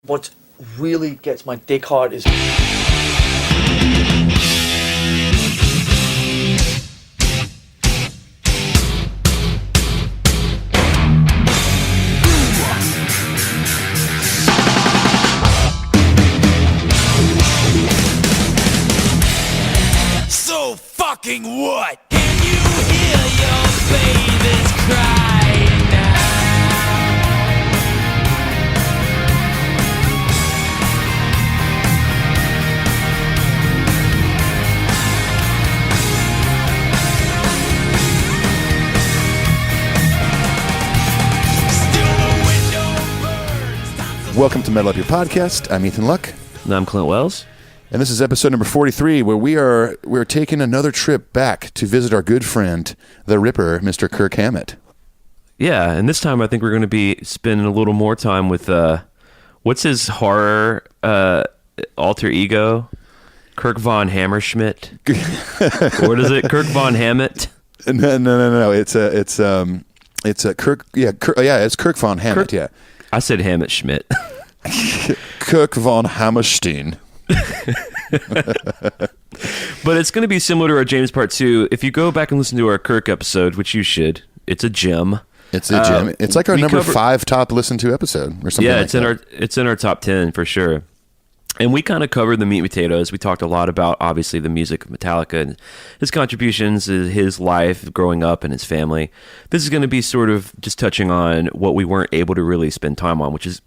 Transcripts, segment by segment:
what really gets my dick hard is... So fucking what? Can you hear your babies cry now? Still the window burns. Welcome to Metal Up Your Podcast. I'm Ethan Luck. And I'm Clint Wells. And this is episode number 43, where we're taking another trip back to visit our good friend, the Ripper, Mr. Kirk Hammett. Yeah, and this time I think we're going to be spending a little more time with, what's his horror alter ego? Kirk von Hammerschmidt? What is it? Kirk von Hammett? No. It's Kirk. Yeah, it's Kirk von Hammett. Yeah, I said Hammett Schmidt. Kirk von Hammerstein. But it's going to be similar to our James Part 2. If you go back and listen to our Kirk episode, which you should, it's a gem. It's a gem. It's like our number 5 top listened to episode or something. Yeah, like it's in our top 10 for sure. And we kind of covered the meat and potatoes. We talked a lot about, obviously, the music of Metallica and his contributions, his life growing up and his family. This is going to be sort of just touching on what we weren't able to really spend time on, which is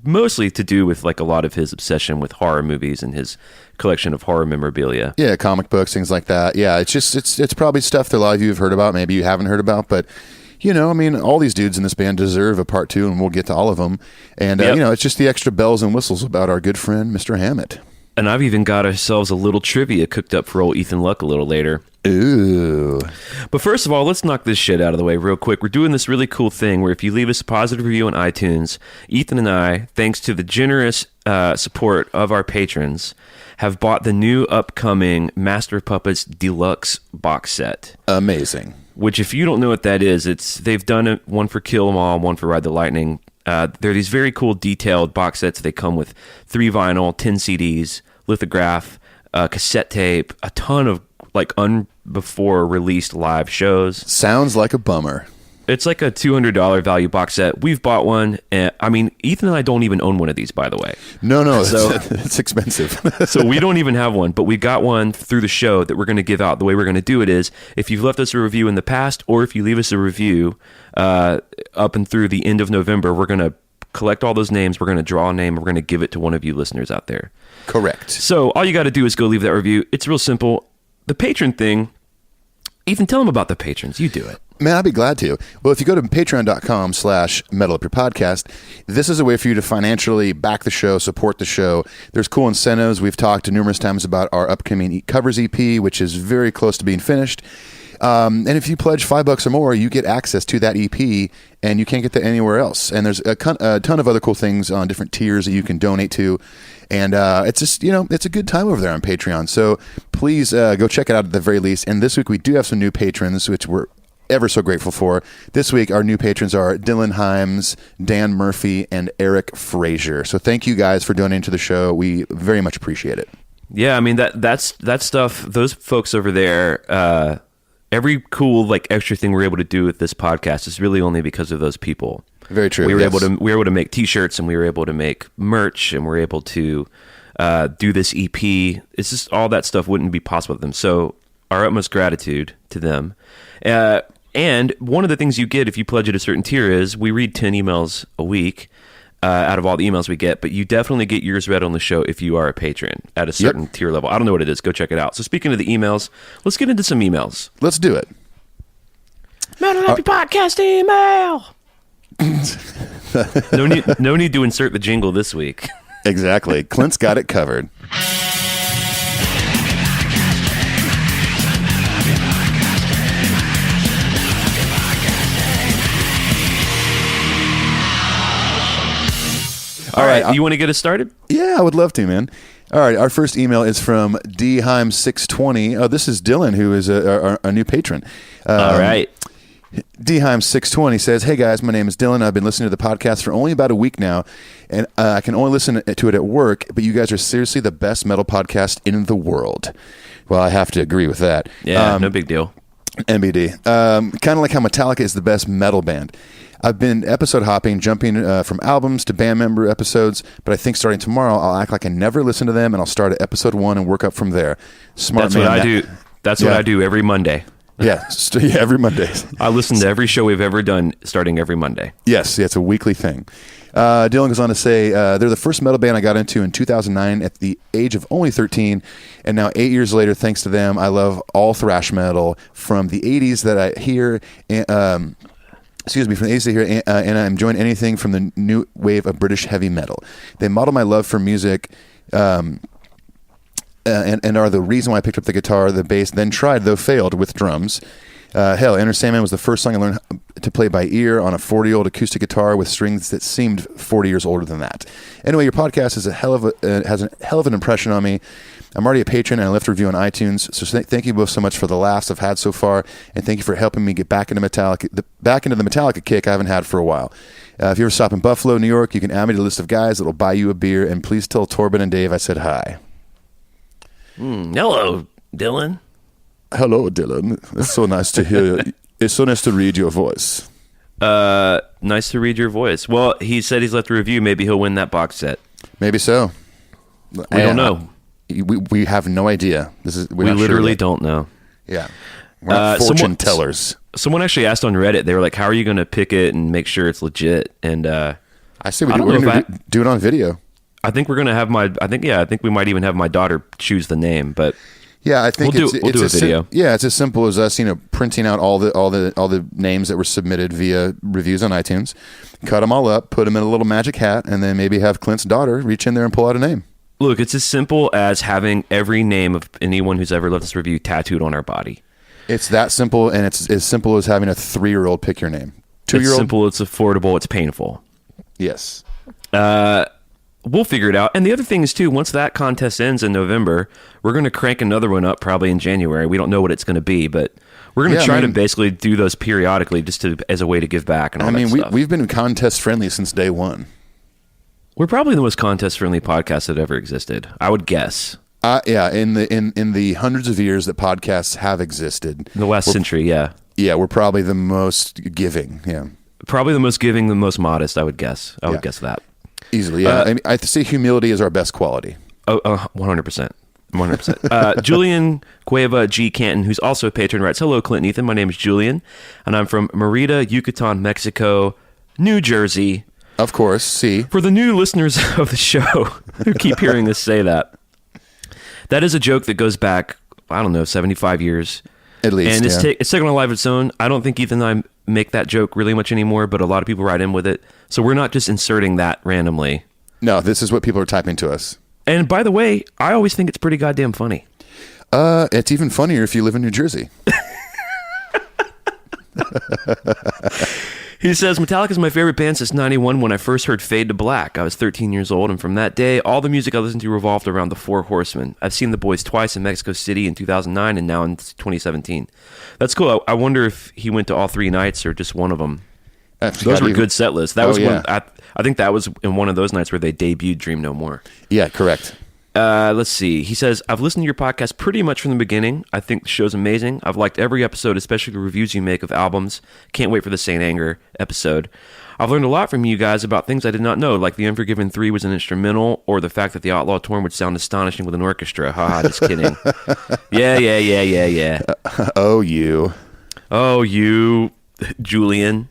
mostly to do with like a lot of his obsession with horror movies and his collection of horror memorabilia. Yeah, comic books, things like that. Yeah, it's probably stuff that a lot of you have heard about, maybe you haven't heard about, but you know, I mean, all these dudes in this band deserve a part 2, and we'll get to all of them. And Yep. you know, it's just the extra bells and whistles about our good friend, Mr. Hammett. And I've even got ourselves a little trivia cooked up for old Ethan Luck a little later. Ooh. But first of all, let's knock this shit out of the way real quick. We're doing this really cool thing where if you leave us a positive review on iTunes, Ethan and I, thanks to the generous support of our patrons, have bought the new upcoming Master of Puppets Deluxe box set. Amazing. Which, if you don't know what that is, they've done it, one for Kill 'Em All, one for Ride the Lightning. They're these very cool detailed box sets. They come with 3 vinyl, 10 CDs, lithograph, cassette tape, a ton of like before released live shows. Sounds like a bummer. It's like a $200 value box set. We've bought one. And, I mean, Ethan and I don't even own one of these, by the way. No, So- it's expensive. So we don't even have one, but we got one through the show that we're going to give out. The way we're going to do it is if you've left us a review in the past, or if you leave us a review up and through the end of November, we're going to collect all those names. We're going to draw a name. We're going to give it to one of you listeners out there. Correct. So all you got to do is go leave that review. It's real simple. The patron thing, Ethan, tell them about the patrons. You do it. Man, I'd be glad to. Well, if you go to patreon.com/metalupyourpodcast, this is a way for you to financially back the show, support the show. There's cool incentives. We've talked numerous times about our upcoming covers EP, which is very close to being finished. And if you pledge $5 or more, you get access to that EP, and you can't get that anywhere else. And there's a ton of other cool things on different tiers that you can donate to. And it's just, you know, it's a good time over there on Patreon. So please go check it out at the very least. And this week we do have some new patrons, which we're ever so grateful for. This week our new patrons are Dylan Himes, Dan Murphy, and Eric Frazier. So thank you guys for donating to the show. We very much appreciate it. Yeah, I mean, that stuff, those folks over there, every cool like extra thing we're able to do with this podcast is really only because of those people. Very true. We were yes. able to make T-shirts, and we were able to make merch, and we were able to do this EP. It's just all that stuff wouldn't be possible with them. So our utmost gratitude to them. And one of the things you get if you pledge at a certain tier is we read 10 emails a week out of all the emails we get, but you definitely get yours read on the show if you are a patron at a certain tier level. I don't know what it is. Go check it out. So speaking of the emails, let's get into some emails. Let's do it. Metal Up Your Podcast email. No need to insert the jingle this week. Exactly. Clint's got it covered. All right, you want to get us started? Yeah, I would love to, man. All right, our first email is from dheim620. Oh, this is Dylan, who is a new patron. All right. Dheim620 says, "Hey guys, my name is Dylan. I've been listening to the podcast for only about a week now, and I can only listen to it at work, but you guys are seriously the best metal podcast in the world." Well, I have to agree with that. Yeah, no big deal. MBD. Kind of like how Metallica is the best metal band. I've been episode hopping, jumping from albums to band member episodes, but I think starting tomorrow, I'll act like I never listened to them, and I'll start at episode 1 and work up from there. Smart That's man. what I do. That's what I do every Monday. Yeah, every Monday. I listen to every show we've ever done starting every Monday. Yes, it's a weekly thing. Dylan goes on to say, they're the first metal band I got into in 2009 at the age of only 13, and now 8 years later, thanks to them, I love all thrash metal from the 80s that I hear, from the 80s I hear, and I'm enjoying anything from the new wave of British heavy metal. They model my love for music, and are the reason why I picked up the guitar, the bass, then tried, though failed, with drums. Hell, Enter Sandman was the first song I learned to play by ear on a 40-year-old acoustic guitar with strings that seemed 40 years older than that. Anyway, your podcast is has a hell of an impression on me. I'm already a patron, and I left a review on iTunes, so thank you both so much for the laughs I've had so far, and thank you for helping me get back into the Metallica kick I haven't had for a while. If you ever stop in Buffalo, New York, you can add me to the list of guys that will buy you a beer, and please tell Torben and Dave I said hi. Hello, Dylan. Hello, Dylan. It's so nice to hear. It's so nice to read your voice. Nice to read your voice. Well, he said he's left a review. Maybe he'll win that box set. Maybe so. We don't know. We have no idea. We literally don't know. Yeah. We're not fortune tellers. Someone actually asked on Reddit. They were like, "How are you going to pick it and make sure it's legit?" And I say we're going to do it on video. I think we're going to have I think we might even have my daughter choose the name, but yeah, I think we'll do a video. It's as simple as us, printing out all the names that were submitted via reviews on iTunes, cut them all up, put them in a little magic hat, and then maybe have Clint's daughter reach in there and pull out a name. Look, it's as simple as having every name of anyone who's ever left this review tattooed on our body. It's that simple, and it's as simple as having a 3-year-old pick your name. 2-year-old. It's simple. It's affordable. It's painful. Yes. We'll figure it out. And the other thing is, too, once that contest ends in November, we're going to crank another one up probably in January. We don't know what it's going to be, but we're going to try to basically do those periodically just as a way to give back. And all that stuff. We've been contest friendly since day one. We're probably the most contest friendly podcast that ever existed, I would guess. Yeah, in the hundreds of years that podcasts have existed. In the last century, yeah. Yeah, we're probably the most giving, yeah. Probably the most giving, the most modest, I would guess. I would guess that. Easily, yeah. I say humility is our best quality. 100%. 100%. Julian Cueva G. Canton, who's also a patron, writes, "Hello, Clint and Ethan. My name is Julian, and I'm from Merida, Yucatan, Mexico, New Jersey." Of course, see. For the new listeners of the show who keep hearing us say that, that is a joke that goes back, 75 years. At least, and it's taken a life of its own. I don't think Ethan and I make that joke really much anymore, but a lot of people write in with it. So we're not just inserting that randomly. No, this is what people are typing to us. And by the way, I always think it's pretty goddamn funny. It's even funnier if you live in New Jersey. He says, "Metallica is my favorite band since 91 when I first heard Fade to Black. I was 13 years old, and from that day, all the music I listened to revolved around the Four Horsemen. I've seen the boys twice in Mexico City in 2009 and now in 2017. That's cool. I wonder if he went to all 3 nights or just one of them. Those were good set lists. That was one. I think that was in one of those nights where they debuted Dream No More. Yeah, correct. Let's see. He says, "I've listened to your podcast pretty much from the beginning. I think the show's amazing. I've liked every episode, especially the reviews you make of albums. Can't wait for the Saint Anger episode. I've learned a lot from you guys about things I did not know, like the Unforgiven 3 was an instrumental, or the fact that the Outlaw Torn would sound astonishing with an orchestra. Haha, just kidding." Yeah. Oh, you, Julian.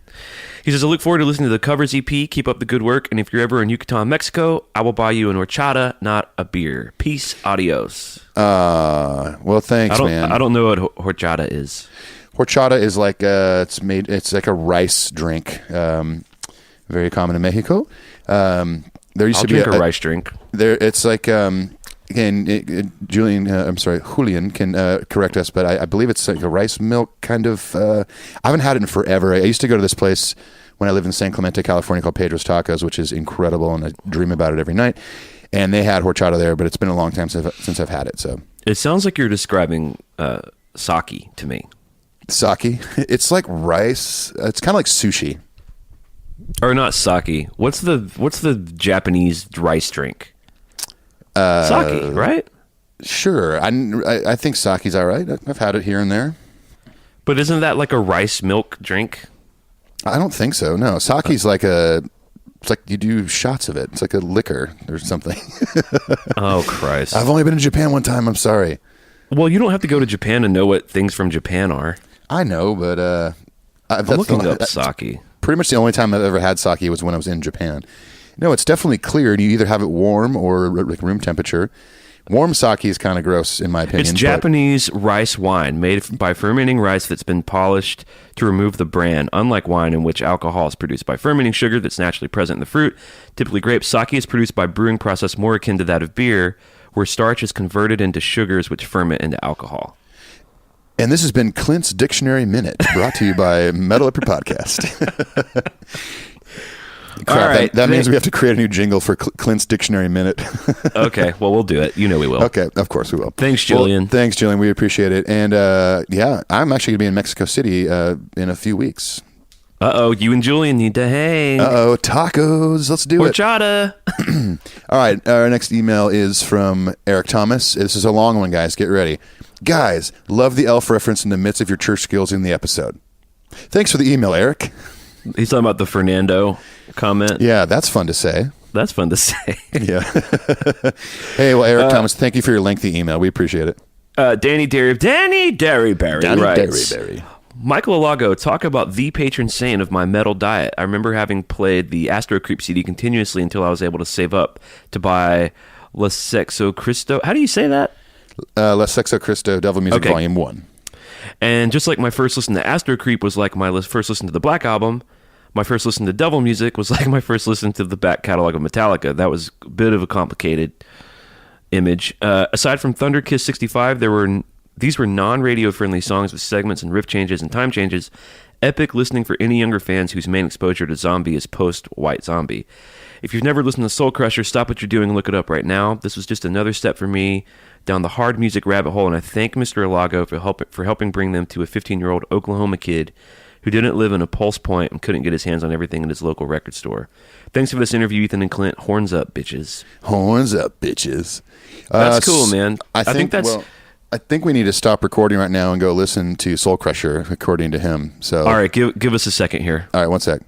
He says, "I look forward to listening to the Covers EP. Keep up the good work. And if you're ever in Yucatan, Mexico, I will buy you an horchata, not a beer. Peace, adios." Well, thanks, man. I don't know what horchata is. Horchata is like it's like a rice drink, very common in Mexico. There used to be a rice drink. It's like Julian can correct us, but I believe it's like a rice milk kind of. I haven't had it in forever. I used to go to this place when I lived in San Clemente, California, called Pedro's Tacos, which is incredible, and I dream about it every night. And they had horchata there, but it's been a long time since I've had it. So it sounds like you're describing sake to me. Sake. It's like rice. It's kind of like sushi. Or not sake. What's the Japanese rice drink? Sake, right? Sure. I think sake's all right. I've had it here and there. But isn't that like a rice milk drink? I don't think so. No, sake's it's like you do shots of it. It's like a liquor or something. Oh, Christ. I've only been to Japan one time. I'm sorry. Well, you don't have to go to Japan to know what things from Japan are. I know, but I'm looking up sake. Pretty much the only time I've ever had sake was when I was in Japan. No, it's definitely clear, and you either have it warm or like room temperature. Warm sake is kind of gross, in my opinion. It's Japanese rice wine made by fermenting rice that's been polished to remove the bran. Unlike wine, in which alcohol is produced by fermenting sugar that's naturally present in the fruit, typically grapes, sake is produced by brewing process more akin to that of beer, where starch is converted into sugars which ferment into alcohol. And this has been Clint's Dictionary Minute, brought to you by Metal Up Your Podcast. Crap, all right, that means we have to create a new jingle for Clint's Dictionary Minute. Okay, well, we'll do it. You know we will. Okay, of course we will. Thanks, Julian. Well, thanks, Julian. We appreciate it. And yeah, I'm actually going to be in Mexico City in a few weeks. Uh-oh, you and Julian need to hang. Uh-oh, tacos. Let's do it. Horchata. All right, our next email is from Eric Thomas. This is a long one, guys. Get ready. Guys, love the elf reference in the midst of your church skills in the episode. Thanks for the email, Eric. He's talking about the Fernando comment. Yeah, that's fun to say. That's fun to say. Yeah. Hey, well, Eric Thomas, thank you for your lengthy email. We appreciate it. Danny Derryberry writes, Derryberry. Michael Alago, talk about the patron saint of my metal diet. I remember having played the Astro Creep CD continuously until I was able to save up to buy La Sexo Cristo. How do you say that? La Sexo Cristo, Devil Music Volume 1. And just like my first listen to Astro Creep was like my first listen to the Black Album, my first listen to Devil Music was like my first listen to the back catalog of Metallica. That was a bit of a complicated image. Aside from Thunder Kiss 65, these were non-radio friendly songs with segments and riff changes and time changes. Epic listening for any younger fans whose main exposure to Zombie is post-White Zombie. If you've never listened to Soul Crusher, stop what you're doing and look it up right now. This was just another step for me down the hard music rabbit hole, and I thank Mr. Alago for helping bring them to a 15-year-old Oklahoma kid who didn't live in a pulse point and couldn't get his hands on everything in his local record store. Thanks for this interview, Ethan and Clint. Horns up, bitches. Horns up, bitches. That's cool, man. I think that's... Well, I think we need to stop recording right now and go listen to Soul Crusher, according to him. So, all right, give us a second here. All right, one sec.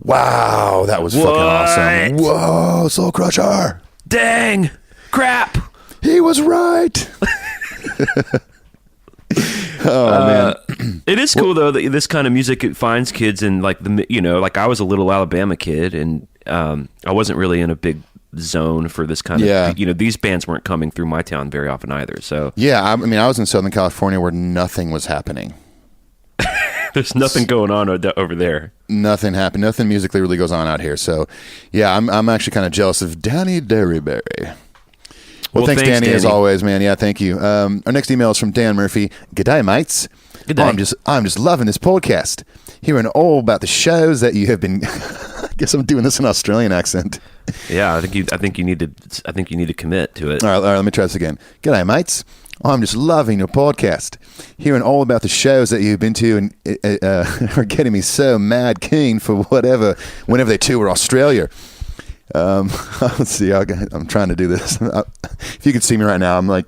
Wow, that was fucking awesome. Whoa, Soul Crusher. Dang. Crap. He was right. Oh, man. It is cool, though, that this kind of music, it finds kids in, like, like I was a little Alabama kid, and I wasn't really in a big zone for this kind of, these bands weren't coming through my town very often either. So yeah, I mean, I was in Southern California where nothing was happening. There's nothing going on over there. Nothing happened. Nothing musically really goes on out here. So yeah, I'm actually kind of jealous of Danny Derryberry. Well, thanks, Danny, as always, man. Yeah, thank you. Our next email is from Dan Murphy. G'day, mates. G'day. I'm just loving this podcast. Hearing all about the shows that you have been. I guess I'm doing this in an Australian accent. Yeah, I think you need to commit to it. All right, let me try this again. G'day, mates. I'm just loving your podcast. Hearing all about the shows that you've been to and are getting me so mad keen for whenever they tour Australia. Let's see. I'm trying to do this. If you could see me right now, I'm like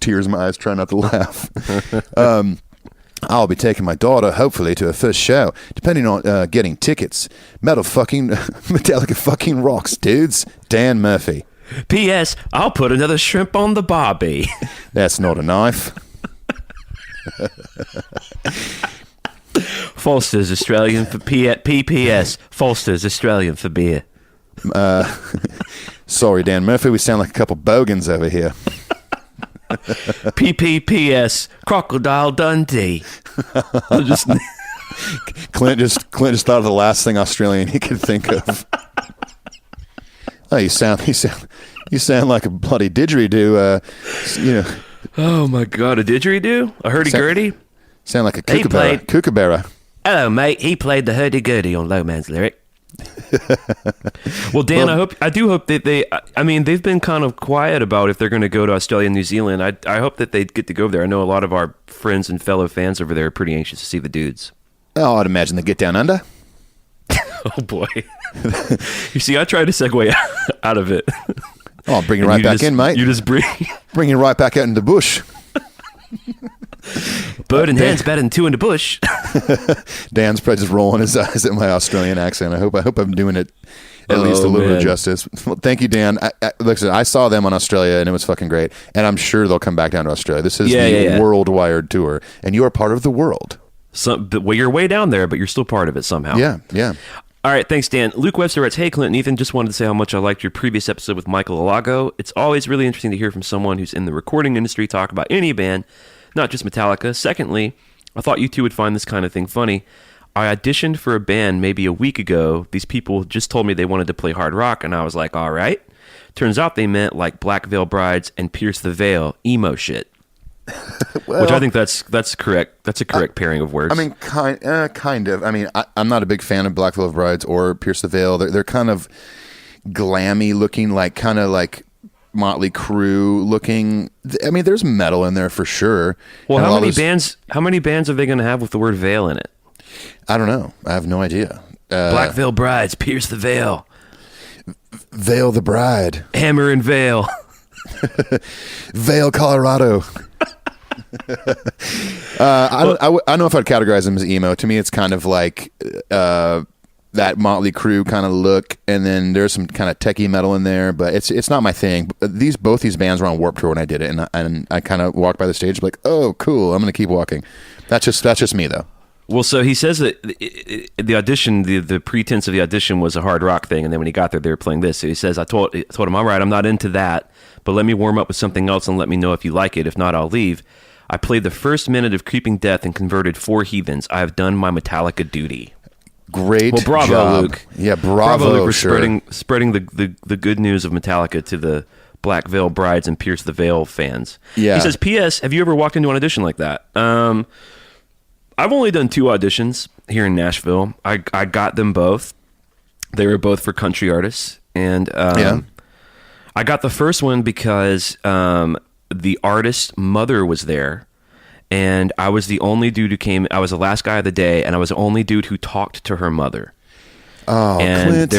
tears in my eyes, trying not to laugh. I'll be taking my daughter, hopefully, to her first show, depending on getting tickets. Metallica fucking rocks, dudes. Dan Murphy. P.S. I'll put another shrimp on the barbie. That's not a knife. Foster's Australian for P.P.S. Foster's Australian for beer. Sorry, Dan Murphy. We sound like a couple bogans over here. P.P.P.S. Crocodile Dundee. Clint just thought of the last thing Australian he could think of. Oh, you sound like a bloody didgeridoo. Oh my God, a didgeridoo? A hurdy-gurdy? Sound like a kookaburra. Hello, mate. He played the hurdy-gurdy on Low Man's Lyric. Well, Dan, I do hope that they've been kind of quiet about if they're going to go to Australia and New Zealand. I hope that they get to go there. I know a lot of our friends and fellow fans over there are pretty anxious to see the dudes. Oh, I'd imagine they get down under. Oh boy. You see, I tried to segue out of it. Oh, I'll bring you right back in, mate. You just bring you right back out into the bush. Bird in hand's better than two in the bush. Dan's probably just rolling his eyes at my Australian accent. I hope I'm doing it at least a little bit of justice. Well, thank you, Dan. Listen, I saw them on Australia, and it was fucking great. And I'm sure they'll come back down to Australia. This is the worldwide tour, and you are part of the world. Well, you're way down there, but you're still part of it somehow. Yeah. All right, thanks, Dan. Luke Webster writes, "Hey, Clint and Ethan, just wanted to say how much I liked your previous episode with Michael Alago. It's always really interesting to hear from someone who's in the recording industry talk about any band, not just Metallica. Secondly, I thought you two would find this kind of thing funny. I auditioned for a band maybe a week ago. These people just told me they wanted to play hard rock, and I was like, all right. Turns out they meant like Black Veil Brides and Pierce the Veil, emo shit." Well, which I think that's correct. That's a correct pairing of words. I mean, kind of. I mean, I'm not a big fan of Black Veil Brides or Pierce the Veil. They're kind of glammy looking, like kind of like Motley Crue looking. I mean, there's metal in there for sure. Well, how many bands are they going to have with the word veil in it? I don't know. I have no idea. Black Veil Brides, Pierce the Veil, Veil the Bride, Hammer and Veil, Vail, Colorado. I don't know if I'd categorize them as emo. To me, it's kind of like that Motley Crue kind of look, and then there's some kind of techie metal in there, but it's not my thing. Both these bands were on Warped Tour when I did it, and I kind of walked by the stage like, oh, cool, I'm going to keep walking. That's just me though. Well, so he says that the audition, the pretense of the audition was a hard rock thing, and then when he got there, they were playing this. So he says, I told him, all right, I'm not into that, but let me warm up with something else and let me know if you like it. If not, I'll leave. I played the first minute of Creeping Death and converted 4 heathens. I have done my Metallica duty. Great Well, bravo, job. Luke. Yeah, bravo, Luke, for sure. spreading the good news of Metallica to the Black Veil Brides and Pierce the Veil fans. Yeah. He says, P.S., have you ever walked into an audition like that? I've only done 2 auditions here in Nashville. I got them both. They were both for country artists. And I got the first one because the artist's mother was there. And I was the only dude who came. I was the last guy of the day, and I was the only dude who talked to her mother. Oh, Clint.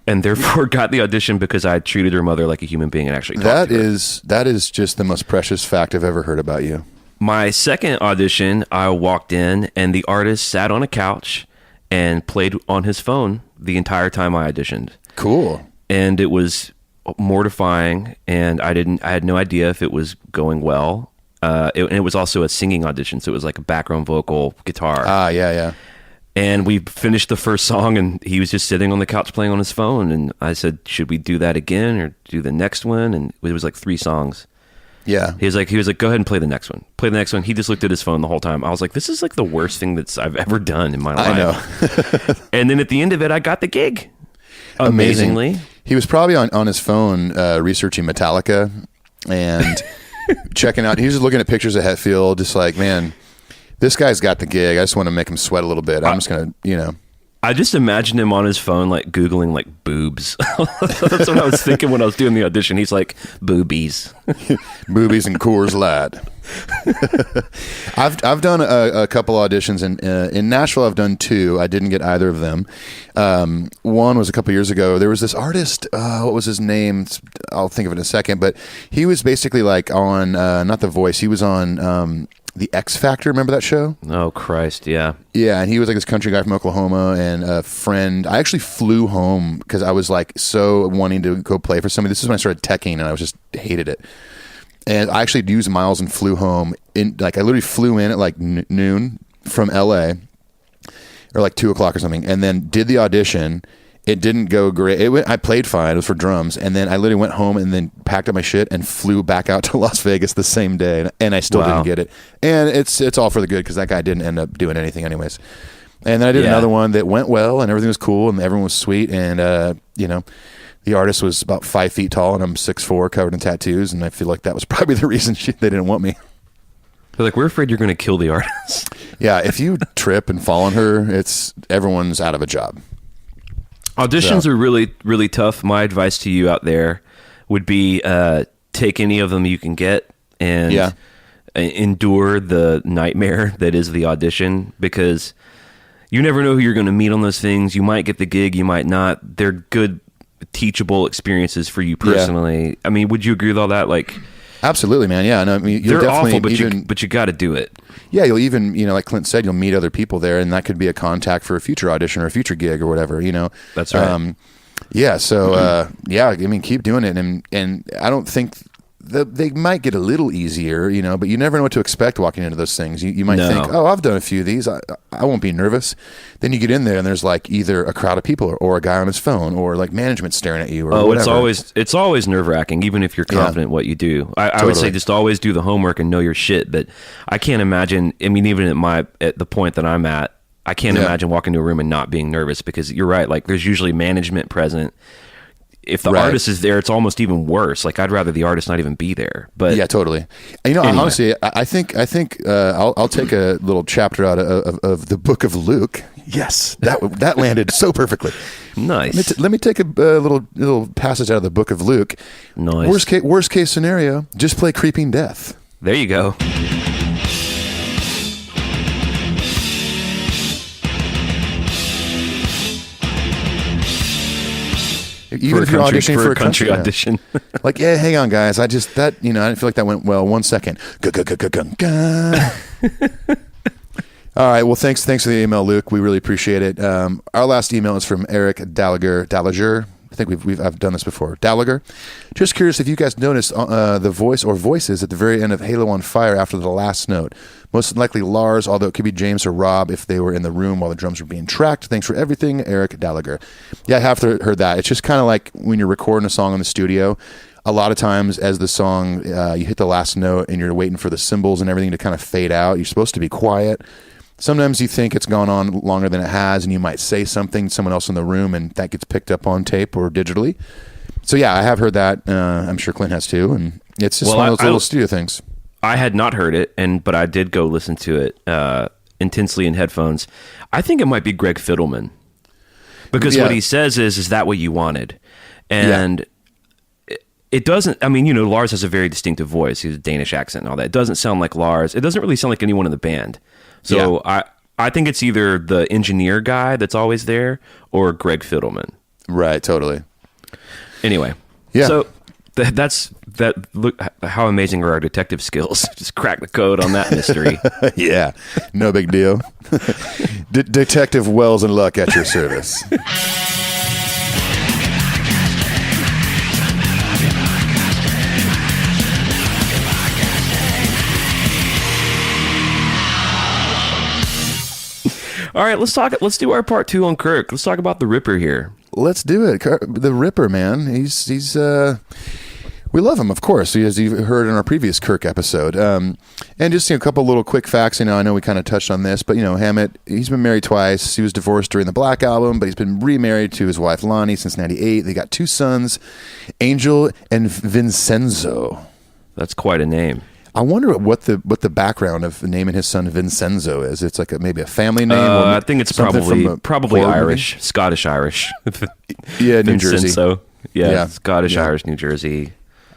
And therefore got the audition because I treated her mother like a human being and actually talked to her. That is just the most precious fact I've ever heard about you. My second audition, I walked in, and the artist sat on a couch and played on his phone the entire time I auditioned. Cool. And it was mortifying, and I had no idea if it was going well. And it was also a singing audition, so it was like a background vocal, guitar. Yeah. And we finished the first song, and he was just sitting on the couch playing on his phone. And I said, should we do that again or do the next one? And it was like 3 songs. Yeah. He was like, go ahead and play the next one. Play the next one. He just looked at his phone the whole time. I was like, this is like the worst thing I've ever done in my life. I know. And then at the end of it, I got the gig. Amazingly. Amazing. He was probably on his phone researching Metallica and checking out. He was just looking at pictures of Hetfield, just like, man, this guy's got the gig. I just want to make him sweat a little bit. I'm just going to, I just imagined him on his phone, like Googling like boobs. That's what I was thinking when I was doing the audition. He's like, boobies. Boobies and Coors Light. I've done a couple auditions in Nashville. I've done 2. I didn't get either of them. One was a couple years ago. There was this artist. What was his name? I'll think of it in a second. But he was basically like on not The Voice. He was on The X Factor. Remember that show? Oh Christ, yeah. Yeah, and he was like this country guy from Oklahoma, and a friend. I actually flew home because I was like so wanting to go play for somebody. This is when I started teching, and I just hated it. And I actually used miles and flew home. I literally flew in at like noon from LA, or like 2:00 or something, and then did the audition. It didn't go great. I played fine. It was for drums, and then I literally went home and then packed up my shit and flew back out to Las Vegas the same day, and I still didn't get it. And it's all for the good because that guy didn't end up doing anything anyways. And then I did another one that went well, and everything was cool, and everyone was sweet, and the artist was about 5 feet tall, and I'm 6'4", covered in tattoos, and I feel like that was probably the reason they didn't want me. They're like, we're afraid you're going to kill the artist. Yeah, if you trip and fall on her, everyone's out of a job. Auditions are really, really tough. My advice to you out there would be take any of them you can get and endure the nightmare that is the audition, because you never know who you're going to meet on those things. You might get the gig, you might not. They're good, teachable experiences for you personally. Yeah. I mean, would you agree with all that? Like, absolutely, man. Yeah, no, I mean, they're awful, but you got to do it. Yeah, you'll even, like Clint said, you'll meet other people there, and that could be a contact for a future audition or a future gig or whatever. That's right. Yeah. So I mean, keep doing it, and I don't think they might get a little easier, but you never know what to expect walking into those things. You might think, oh, I've done a few of these. I won't be nervous. Then you get in there and there's like either a crowd of people or a guy on his phone or like management staring at you or whatever. It's always nerve wracking, even if you're confident what you do. I would say just always do the homework and know your shit. But I can't imagine, I mean, even at the point that I'm at, I can't imagine walking into a room and not being nervous, because you're right. Like, there's usually management present. If the artist is there, it's almost even worse. Like, I'd rather the artist not even be there. But yeah, totally. Anyway. Honestly, I think I'll take a little chapter out of the book of Luke. Yes, that landed so perfectly. Nice. Let me take a little passage out of the book of Luke. Nice. Worst case scenario, just play Creeping Death. There you go. Even if you're auditioning for a country audition. Like, yeah, hang on, guys. I didn't feel like that went well. 1 second. All right. Well, thanks for the email, Luke. We really appreciate it. Our last email is from Eric Dallager. I think I've done this before. Dallager. Just curious if you guys noticed the voice or voices at the very end of Halo on Fire after the last note. Most likely Lars, although it could be James or Rob if they were in the room while the drums were being tracked. Thanks for everything, Eric Dallager. Yeah, I have heard that. It's just kind of like when you're recording a song in the studio. A lot of times as the song, you hit the last note and you're waiting for the cymbals and everything to kind of fade out. You're supposed to be quiet. Sometimes you think it's gone on longer than it has, and you might say something to someone else in the room, and that gets picked up on tape or digitally. So yeah, I have heard that. I'm sure Clint has too, and it's just one of those little studio things. I had not heard it, but I did go listen to it intensely in headphones. I think it might be Greg Fiddleman, because what he says is that what you wanted? And it doesn't. I mean, Lars has a very distinctive voice. He has a Danish accent and all that. It doesn't sound like Lars. It doesn't really sound like anyone in the band. So I think it's either the engineer guy that's always there or Greg Fiddleman. Right, totally. Anyway, so that's look how amazing are our detective skills. Just crack the code on that mystery. Yeah, no big deal. Detective Wells and Luck at your service. All right, let's do our part 2 on Kirk. Let's talk about the Ripper here. Let's do it. The Ripper, man. He's we love him, of course, as you heard in our previous Kirk episode. And just a couple little quick facts. I know we kind of touched on this, but Hammett, he's been married twice. He was divorced during the Black Album, but he's been remarried to his wife Lonnie since '98. They got 2 sons, Angel and Vincenzo. That's quite a name. I wonder what the background of naming his son Vincenzo is. It's like maybe a family name. I think it's probably Irish, movie? Scottish Irish. Yeah, New Jersey. Yeah, Scottish Irish, New Jersey.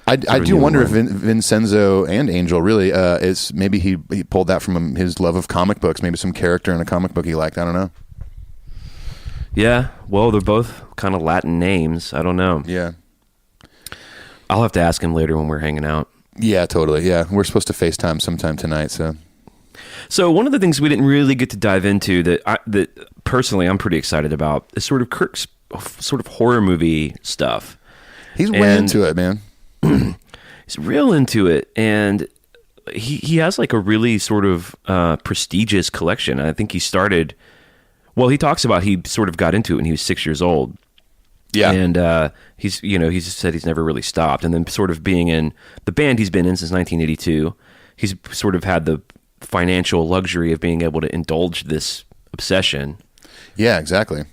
I do wonder if Vincenzo and Angel really is maybe he pulled that from his love of comic books. Maybe some character in a comic book he liked. I don't know. Yeah, well, they're both kind of Latin names. I don't know. Yeah, I'll have to ask him later when we're hanging out. Yeah, totally. Yeah, we're supposed to FaceTime sometime tonight. So one of the things we didn't really get to dive into that personally I'm pretty excited about is sort of Kirk's sort of horror movie stuff. He's way into it, man. He's real into it, and he has like a really sort of prestigious collection. I think he started. Well, he talks about he sort of got into it when he was 6 years old. Yeah, and he's said he's never really stopped, and then sort of being in the band he's been in since 1982, he's sort of had the financial luxury of being able to indulge this obsession. Yeah, exactly.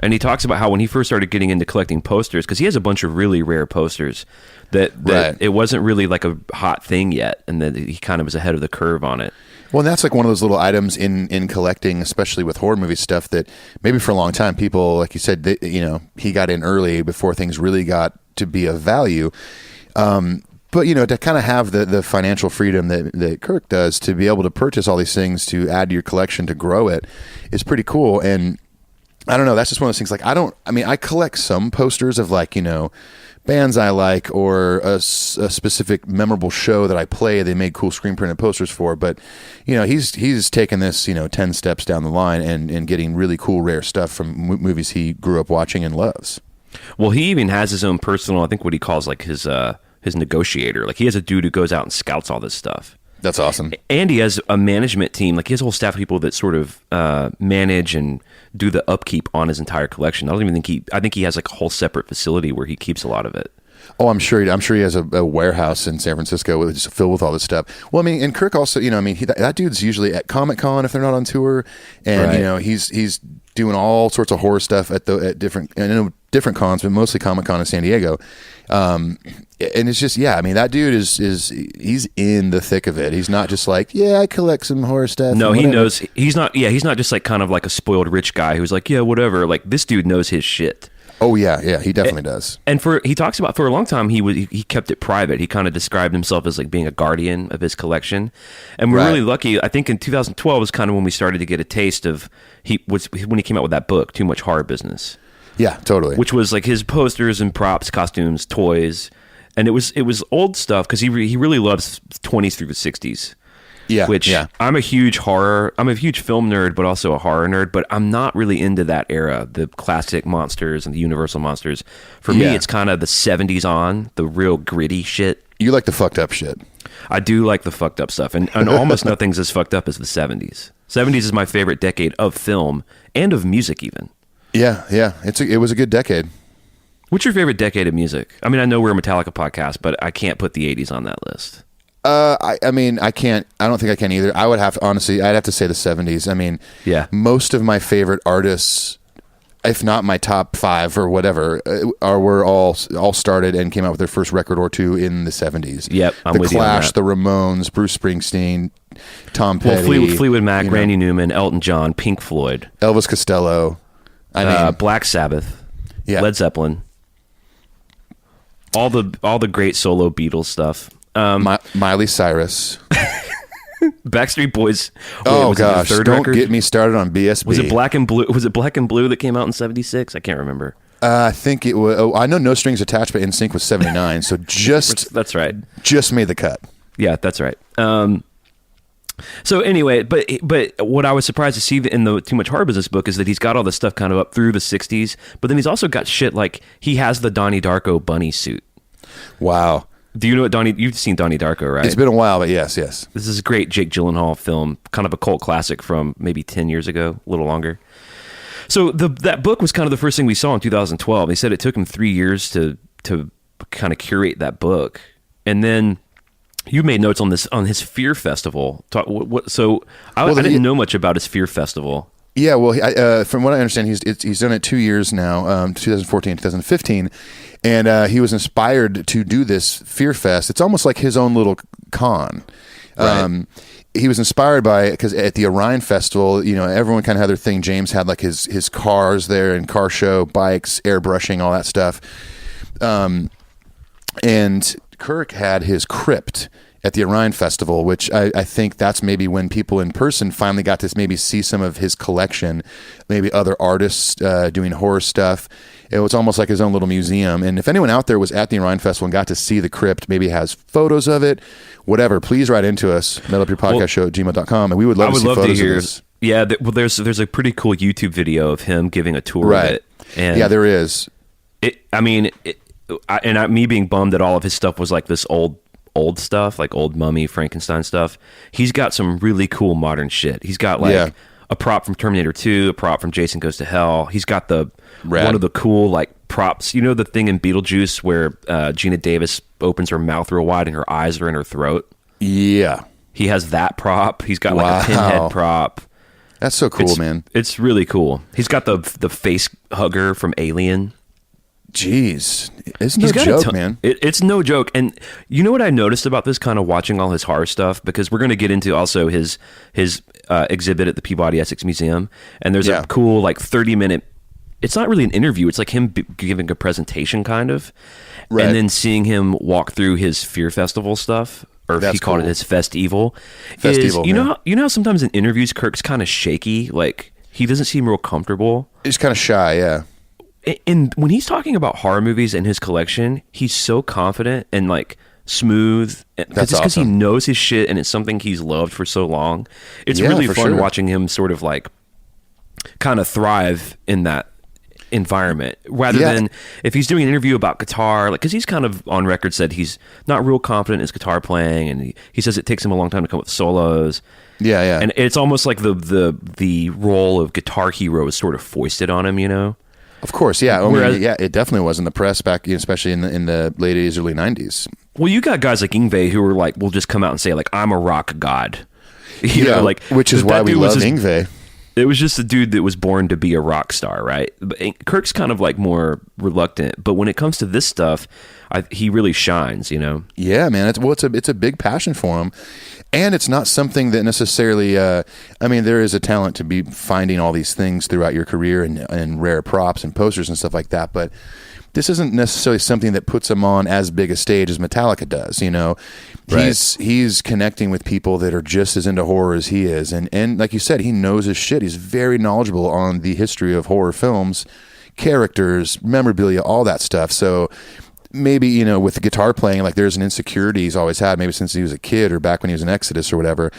And he talks about how when he first started getting into collecting posters, because he has a bunch of really rare posters that it wasn't really like a hot thing yet, and that he kind of was ahead of the curve on it. Well, and that's like one of those little items in collecting, especially with horror movie stuff, that maybe for a long time people, like you said, he got in early before things really got to be of value. But, to kind of have the financial freedom that Kirk does to be able to purchase all these things, to add to your collection, to grow it, is pretty cool. And I don't know, that's just one of those things. Like, I collect some posters of, like, bands I like, or a specific memorable show that I play. They made cool screen printed posters for. But, he's taken this, 10 steps down the line and getting really cool, rare stuff from movies he grew up watching and loves. Well, he even has his own personal, I think what he calls like his negotiator. Like, he has a dude who goes out and scouts all this stuff. That's awesome. And he has a management team. Like, he has a whole staff of people that sort of manage and do the upkeep on his entire collection. I think he has like a whole separate facility where he keeps a lot of it. Oh, I'm sure he has a warehouse in San Francisco just filled with all this stuff. Well, and Kirk also, that dude's usually at Comic-Con if they're not on tour, and right. He's doing all sorts of horror stuff at different cons, but mostly Comic-Con in San Diego. And it's just, that dude he's in the thick of it. He's not just like, I collect some horror stuff. No, he knows. He's not just like kind of like a spoiled rich guy who's like, whatever. Like, this dude knows his shit. Oh yeah, he definitely does. And he talks about, for a long time he kept it private. He kind of described himself as like being a guardian of his collection. And we're really lucky. I think in 2012 was kind of when we started to get a taste of when he came out with that book, Too Much Horror Business. Yeah, totally. Which was like his posters and props, costumes, toys, and it was old stuff because he really loves 20s through the 60s. Yeah, which I'm a huge film nerd, but also a horror nerd. But I'm not really into that era, the classic monsters and the Universal monsters. For me, it's kind of the 70s on, the real gritty shit. You like the fucked up shit. I do like the fucked up stuff, and almost nothing's as fucked up as the 70s. 70s is my favorite decade of film and of music, even. Yeah. It was a good decade. What's your favorite decade of music? I mean, I know we're a Metallica podcast, but I can't put the 80s on that list. I can't. I don't think I can either. I would have to, honestly. I'd have to say the 70s. I mean, most of my favorite artists, if not my top 5 or whatever, were all started and came out with their first record or two in the 70s. Yep, I'm the with Clash, you on that. the Ramones, Bruce Springsteen, Tom Petty, Fleetwood Mac, Randy Newman, Elton John, Pink Floyd, Elvis Costello. Black Sabbath, Led Zeppelin, all the great solo Beatles stuff. Miley Cyrus. Backstreet Boys. Oh gosh, don't get me started on BSB. Was it Black and Blue? Was it Black and Blue that came out in '76? I can't remember. I think it was. I know No Strings Attached, but NSYNC was '79. So that's right. Just made the cut. Yeah, that's right. So anyway, but what I was surprised to see in the Too Much Horror Business book is that he's got all this stuff kind of up through the '60s, but then he's also got shit like he has the Donnie Darko bunny suit. Wow. Do you know what you've seen Donnie Darko, right? It's been a while, but yes. This is a great Jake Gyllenhaal film, kind of a cult classic from maybe 10 years ago, a little longer. So that book was kind of the first thing we saw in 2012. He said it took him 3 years to kind of curate that book. And then you made notes on his Fear Festival. I didn't know much about his Fear Festival. Yeah, well, from what I understand, he's done it 2 years now, 2014, 2015, and he was inspired to do this Fear Fest. It's almost like his own little con. Right. He was inspired by it because at the Orion Festival, everyone kind of had their thing. James had like his cars there and car show, bikes, airbrushing, all that stuff. And Kirk had his crypt at the Orion Festival, which I think that's maybe when people in person finally got to maybe see some of his collection, maybe other artists doing horror stuff. It was almost like his own little museum. And if anyone out there was at the Orion Festival and got to see the crypt, maybe has photos of it, whatever, please write into us, metalupyourpodcastshow@gmail.com, and we would love to see photos of this. Yeah, there's a pretty cool YouTube video of him giving a tour of it. And yeah, there is. Me being bummed that all of his stuff was like this old stuff, like old mummy Frankenstein stuff. He's got some really cool modern shit. He's got like a prop from Terminator 2, a prop from Jason Goes to Hell. He's got one of the cool like props. You know the thing in Beetlejuice where Gina Davis opens her mouth real wide and her eyes are in her throat? Yeah. He has that prop. He's got like a pinhead prop. That's so cool, man. It's really cool. He's got the face hugger from Alien. Jeez, it's no He's got joke, man. It's no joke. And you know what I noticed about this, kind of watching all his horror stuff, because we're going to get into also his exhibit at the Peabody Essex Museum, and there's a cool like 30-minute. It's not really an interview. It's like him giving a presentation, kind of, right. And then seeing him walk through his Fear Festival stuff, or he called it his Festival. Festival. You know how sometimes in interviews Kirk's kind of shaky, like he doesn't seem real comfortable. He's kind of shy, yeah. And when he's talking about horror movies in his collection, he's so confident and like smooth. That's because he awesome. knows his shit and it's something he's loved for so long. It's Yeah, really for fun sure. watching him sort of like kind of thrive in that environment rather than if he's doing an interview about guitar, like, because he's kind of on record said he's not real confident in his guitar playing, and he says it takes him a long time to come up with solos. Yeah. And it's almost like the role of guitar hero is sort of foisted on him, you know. Of course, yeah. Whereas- It definitely was in the press back, especially in the late 80s, early 90s. Well, you got guys like Yngwie who are like, will just come out and say like, I'm a rock god. You know, like, which is that why we dude was love just- Yngwie. It was just a dude that was born to be a rock star, right? But Kirk's kind of like more reluctant, but when it comes to this stuff, he really shines, you know? Yeah, man. It's a big passion for him, and it's not something that necessarily. I mean, there is a talent to be finding all these things throughout your career and rare props and posters and stuff like that, but this isn't necessarily something that puts him on as big a stage as Metallica does. You know, Right. he's connecting with people that are just as into horror as he is, and like you said, he knows his shit. He's very knowledgeable on the history of horror films, characters, memorabilia, all that stuff. So maybe, you know, with the guitar playing, like there's an insecurity he's always had, maybe since he was a kid or back when he was in Exodus or whatever.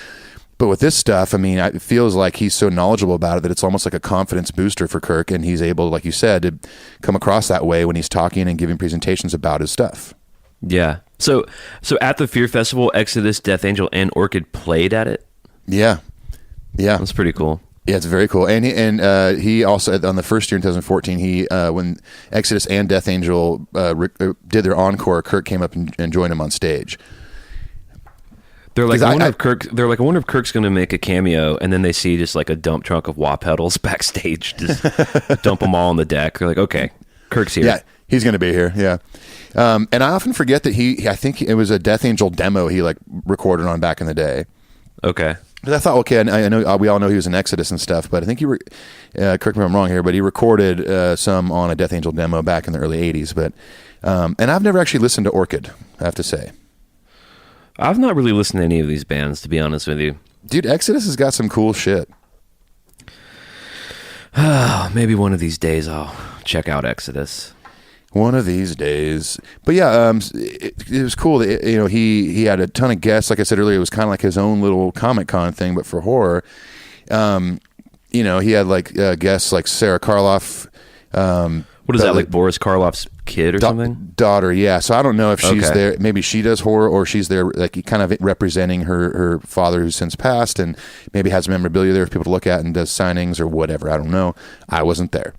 But with this stuff, I mean, it feels like he's so knowledgeable about it that it's almost like a confidence booster for Kirk, and he's able, like you said, to come across that way when he's talking and giving presentations about his stuff. Yeah. So at the Fear Festival, Exodus, Death Angel, and Orchid played at it. Yeah. That's pretty cool. Yeah, it's very cool. And he also, on the first year in 2014, he when Exodus and Death Angel did their encore, Kirk came up and joined him on stage. They're like, 'Cause I wonder if Kirk's going to make a cameo, and then they see just like a dump truck of wah pedals backstage, just dump them all on the deck. They're like, okay, Kirk's here. Yeah, he's going to be here. Yeah. And I often forget that I think it was a Death Angel demo he like recorded on back in the day. Okay. Because I thought, okay, I know we all know he was in Exodus and stuff, but I think correct me if I'm wrong here, but he recorded some on a Death Angel demo back in the early 80s. But and I've never actually listened to Orchid, I have to say. I've not really listened to any of these bands, to be honest with you. Dude, Exodus has got some cool shit. Maybe one of these days I'll check out Exodus. One of these days. But yeah, it was cool that, you know, he had a ton of guests. Like I said earlier, it was kind of like his own little Comic-Con thing, but for horror. You know, he had like guests like Sarah Karloff. What is that, like Boris Karloff's kid or something? Daughter, yeah. So I don't know if she's Okay. there. Maybe she does horror, or she's there like kind of representing her father who's since passed, and maybe has memorabilia there for people to look at and does signings or whatever. I don't know. I wasn't there.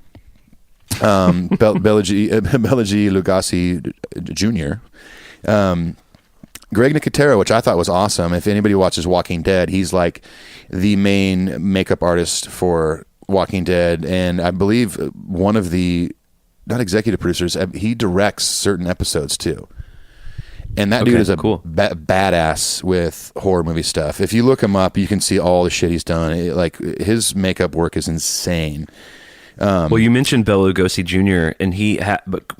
Bela G. Lugosi Jr. Greg Nicotero, which I thought was awesome. If anybody watches Walking Dead, he's like the main makeup artist for Walking Dead, and I believe one of the, not executive producers, he directs certain episodes too. And that dude is a cool. badass with horror movie stuff. If you look him up, you can see all the shit he's done. Like his makeup work is insane. Well, you mentioned Bela Lugosi Jr. and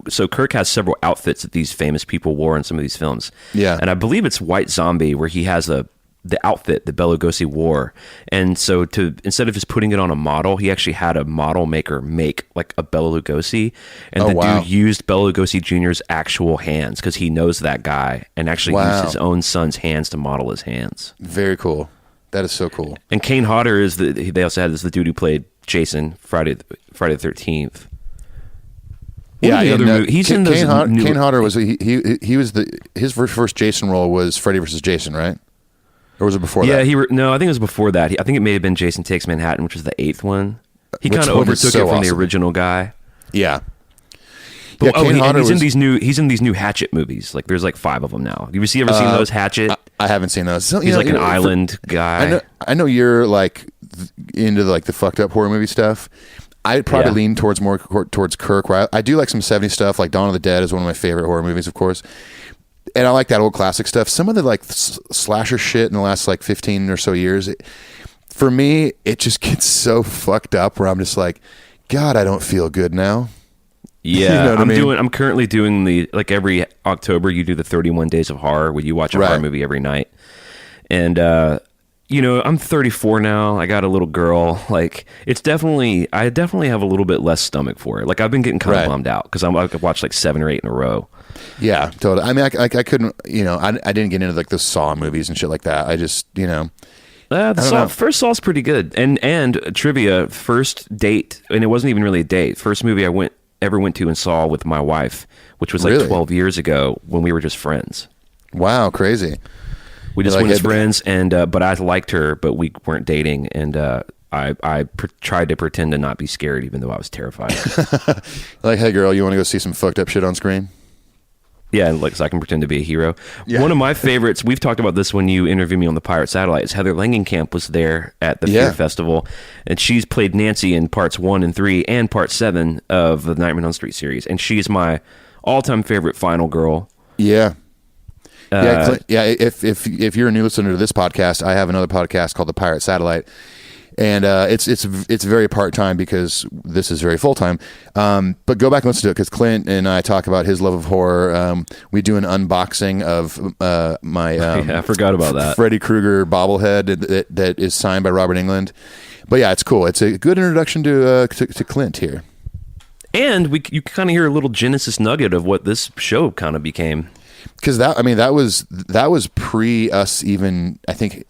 so Kirk has several outfits that these famous people wore in some of these films. Yeah. And I believe it's White Zombie where he has the outfit that Bela Lugosi wore. And so instead of just putting it on a model, he actually had a model maker make like a Bela Lugosi. And dude used Bela Lugosi Jr.'s actual hands because he knows that guy, and actually used his own son's hands to model his hands. Very cool. That is so cool. And Kane Hodder they also had the dude who played Jason, Friday the 13th. Yeah, He's in those Kane Hodder was he was his first Jason role was Freddy vs. Jason, right? Or was it before that? Yeah, no, I think it was before that. I think it may have been Jason Takes Manhattan, which was the 8th one. He Which kind of one is overtook so it from the awesome. original guy. Yeah. But, Kane Hodder he's in these new Hatchet movies. Like there's like 5 of them now. Have you ever seen those Hatchet? I haven't seen those. So, He's like an island guy. I know you're like into like the fucked up horror movie stuff. I'd probably lean towards Kirk, where I do like some 70s stuff, like Dawn of the Dead is one of my favorite horror movies, of course. And I like that old classic stuff. Some of the like slasher shit in the last like 15 or so years, for me, it just gets so fucked up where I'm just like, God, I don't feel good now. Yeah, you know I'm currently doing like every October you do the 31 Days of Horror where you watch a horror movie every night. And I'm 34 now. I got a little girl. Like I definitely have a little bit less stomach for it. Like I've been getting kind of bummed out because I watched like 7 or 8 in a row. Yeah, totally. I mean, I couldn't, I didn't get into like the Saw movies and shit like that. I just, First Saw's pretty good. And trivia, first date, and it wasn't even really a date. First movie I ever went to and saw with my wife, which was like 12 years ago when we were just friends. Wow, crazy. We just went as friends, and but I liked her, but we weren't dating, and I tried to pretend to not be scared, even though I was terrified. Like, hey, girl, you want to go see some fucked up shit on screen? Yeah, like so I can pretend to be a hero. Yeah. One of my favorites, we've talked about this when you interviewed me on the Pirate Satellite, is Heather Langenkamp was there at the Fear Festival, and she's played Nancy in parts 1 and 3 and part 7 of the Nightmare on Elm Street series, and she's my all-time favorite final girl. Yeah. If you're a new listener to this podcast, I have another podcast called the Pirate Satellite, and it's very part-time because this is very full-time. But go back and listen to it because Clint and I talk about his love of horror. We do an unboxing of my I forgot about that Freddy Krueger bobblehead that is signed by Robert Englund. But yeah, it's cool. It's a good introduction to Clint here. And you kind of hear a little Genesis nugget of what this show kind of became. Because that was pre us even, I think,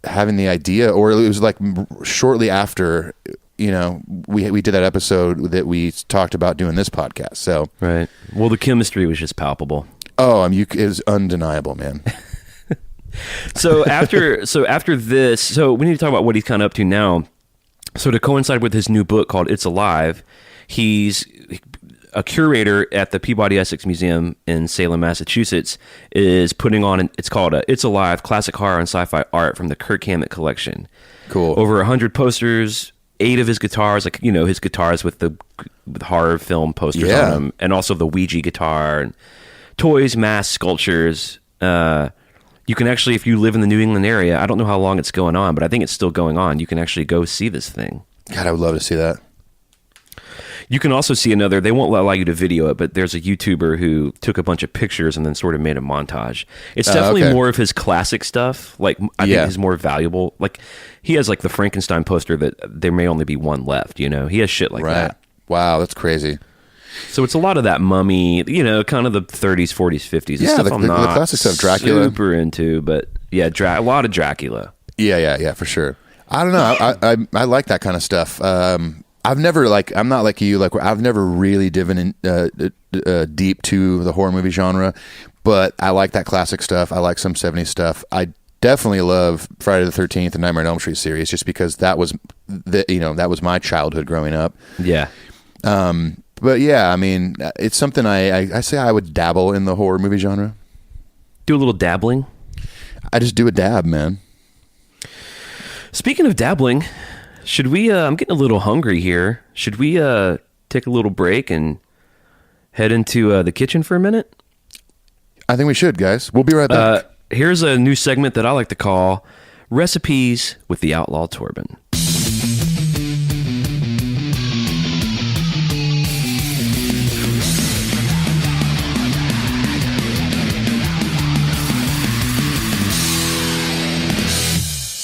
having the idea, or it was like shortly after, we did that episode that we talked about doing this podcast. So right. Well, the chemistry was just palpable. Oh, it was undeniable, man. So after this, we need to talk about what he's kind of up to now. So to coincide with his new book called It's Alive, he's a curator at the Peabody Essex Museum in Salem, Massachusetts, is putting on, it's called It's Alive, Classic Horror and Sci-Fi Art from the Kirk Hammett Collection. Cool. Over 100 posters, 8 of his guitars, his guitars with horror film posters on them, and also the Ouija guitar, and toys, masks, sculptures. You can actually, if you live in the New England area, I don't know how long it's going on, but I think it's still going on. You can actually go see this thing. God, I would love to see that. You can also see they won't allow you to video it, but there's a YouTuber who took a bunch of pictures and then sort of made a montage. It's definitely more of his classic stuff. Like, I think his more valuable. Like, he has like the Frankenstein poster that there may only be one left, He has shit like that. Wow, that's crazy. So it's a lot of that Mummy, kind of the 30s, 40s, 50s. Yeah, stuff the classic stuff, Dracula. Super into, but yeah, a lot of Dracula. Yeah, for sure. I don't know. I like that kind of stuff. I've never I'm not like you, I've never really diving in deep to the horror movie genre, but I like that classic stuff. I like some 70s stuff. I definitely love Friday the 13th and Nightmare on Elm Street series just because that was that was my childhood growing up. Yeah. But yeah, I mean, it's something I say I would dabble in the horror movie genre. Do a little dabbling? I just do a dab, man. Speaking of dabbling, should we, I'm getting a little hungry here. Should we take a little break and head into the kitchen for a minute? I think we should, guys. We'll be right back. Here's a new segment that I like to call Recipes with the Outlaw Torben.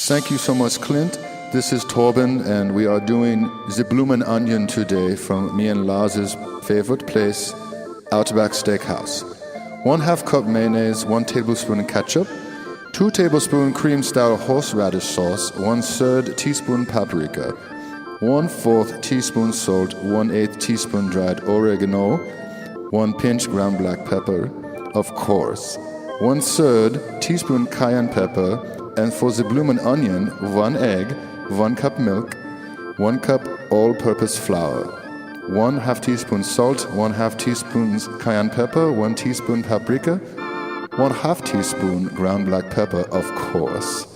Thank you so much, Clint. This is Torben, and we are doing the Bloomin' Onion today from me and Lars's favorite place, Outback Steakhouse. 1/2 cup mayonnaise, 1 tablespoon ketchup, 2 tablespoon cream style horseradish sauce, 1/3 teaspoon paprika, 1/4 teaspoon salt, 1/8 teaspoon dried oregano, 1 pinch ground black pepper, of course, 1/3 teaspoon cayenne pepper, and for the bloomin' onion, 1 egg, 1 cup milk, 1 cup all-purpose flour, 1/2 teaspoon salt, 1/2 teaspoon cayenne pepper, 1 teaspoon paprika, 1/2 teaspoon ground black pepper, of course,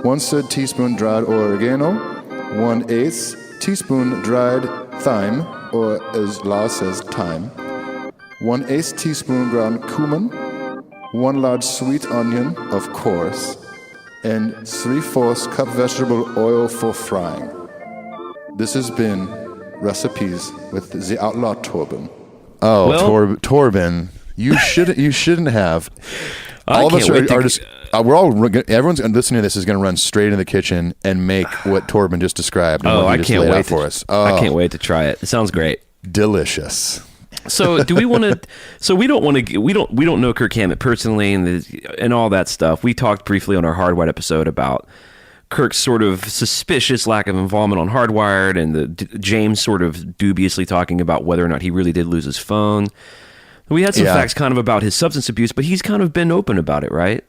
1/3 teaspoon dried oregano, 1/8 teaspoon dried thyme, or as Lars says, thyme, 1/8 teaspoon ground cumin, 1 large sweet onion, of course, and 3/4 cup vegetable oil for frying. This has been Recipes with the Outlaw Torben. Oh, Well- Torben, you shouldn't have. I All of us can't wait are to- just. Everyone's listening to this is going to run straight in the kitchen and make what Torben just described. And Oh, what he I just can't laid out wait for us. I can't wait to try it. It sounds great. Delicious. So do we want to? So we don't want to. We don't know Kirk Hammett personally and all that stuff. We talked briefly on our Hardwired episode about Kirk's sort of suspicious lack of involvement on Hardwired, and James sort of dubiously talking about whether or not he really did lose his phone. We had some facts kind of about his substance abuse, but he's kind of been open about it, right?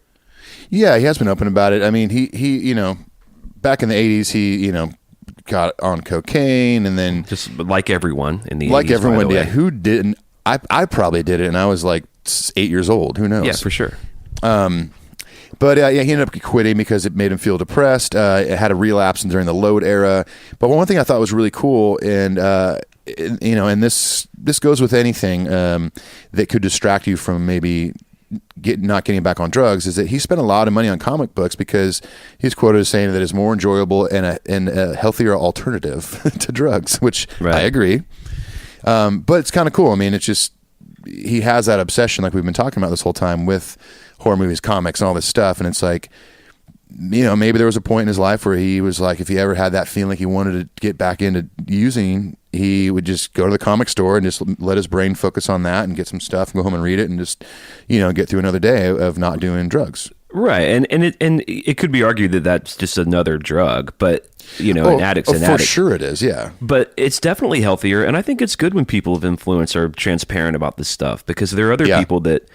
Yeah, he has been open about it. I mean, he back in the 80s, he got on cocaine, and then Just like everyone in the 80s, like everyone by the did. way. Who didn't? I probably did it, and I was like 8 years old. Who knows? Yeah, for sure. But he ended up quitting because it made him feel depressed. It had a relapse during the load era. But one thing I thought was really cool, and and this goes with anything that could distract you from maybe not getting back on drugs, is that he spent a lot of money on comic books because he's quoted as saying that it's more enjoyable and a healthier alternative to drugs, which Right. I agree. But it's kind of cool. I mean, it's just he has that obsession, like we've been talking about this whole time, with horror movies, comics, and all this stuff. And it's like, maybe there was a point in his life where he was like, if he ever had that feeling like he wanted to get back into using, he would just go to the comic store and just let his brain focus on that and get some stuff and go home and read it and just, get through another day of not doing drugs. Right, and it could be argued that that's just another drug, but an addict's an for addict. sure it is, yeah. But it's definitely healthier, and I think it's good when people of influence are transparent about this stuff, because there are other people that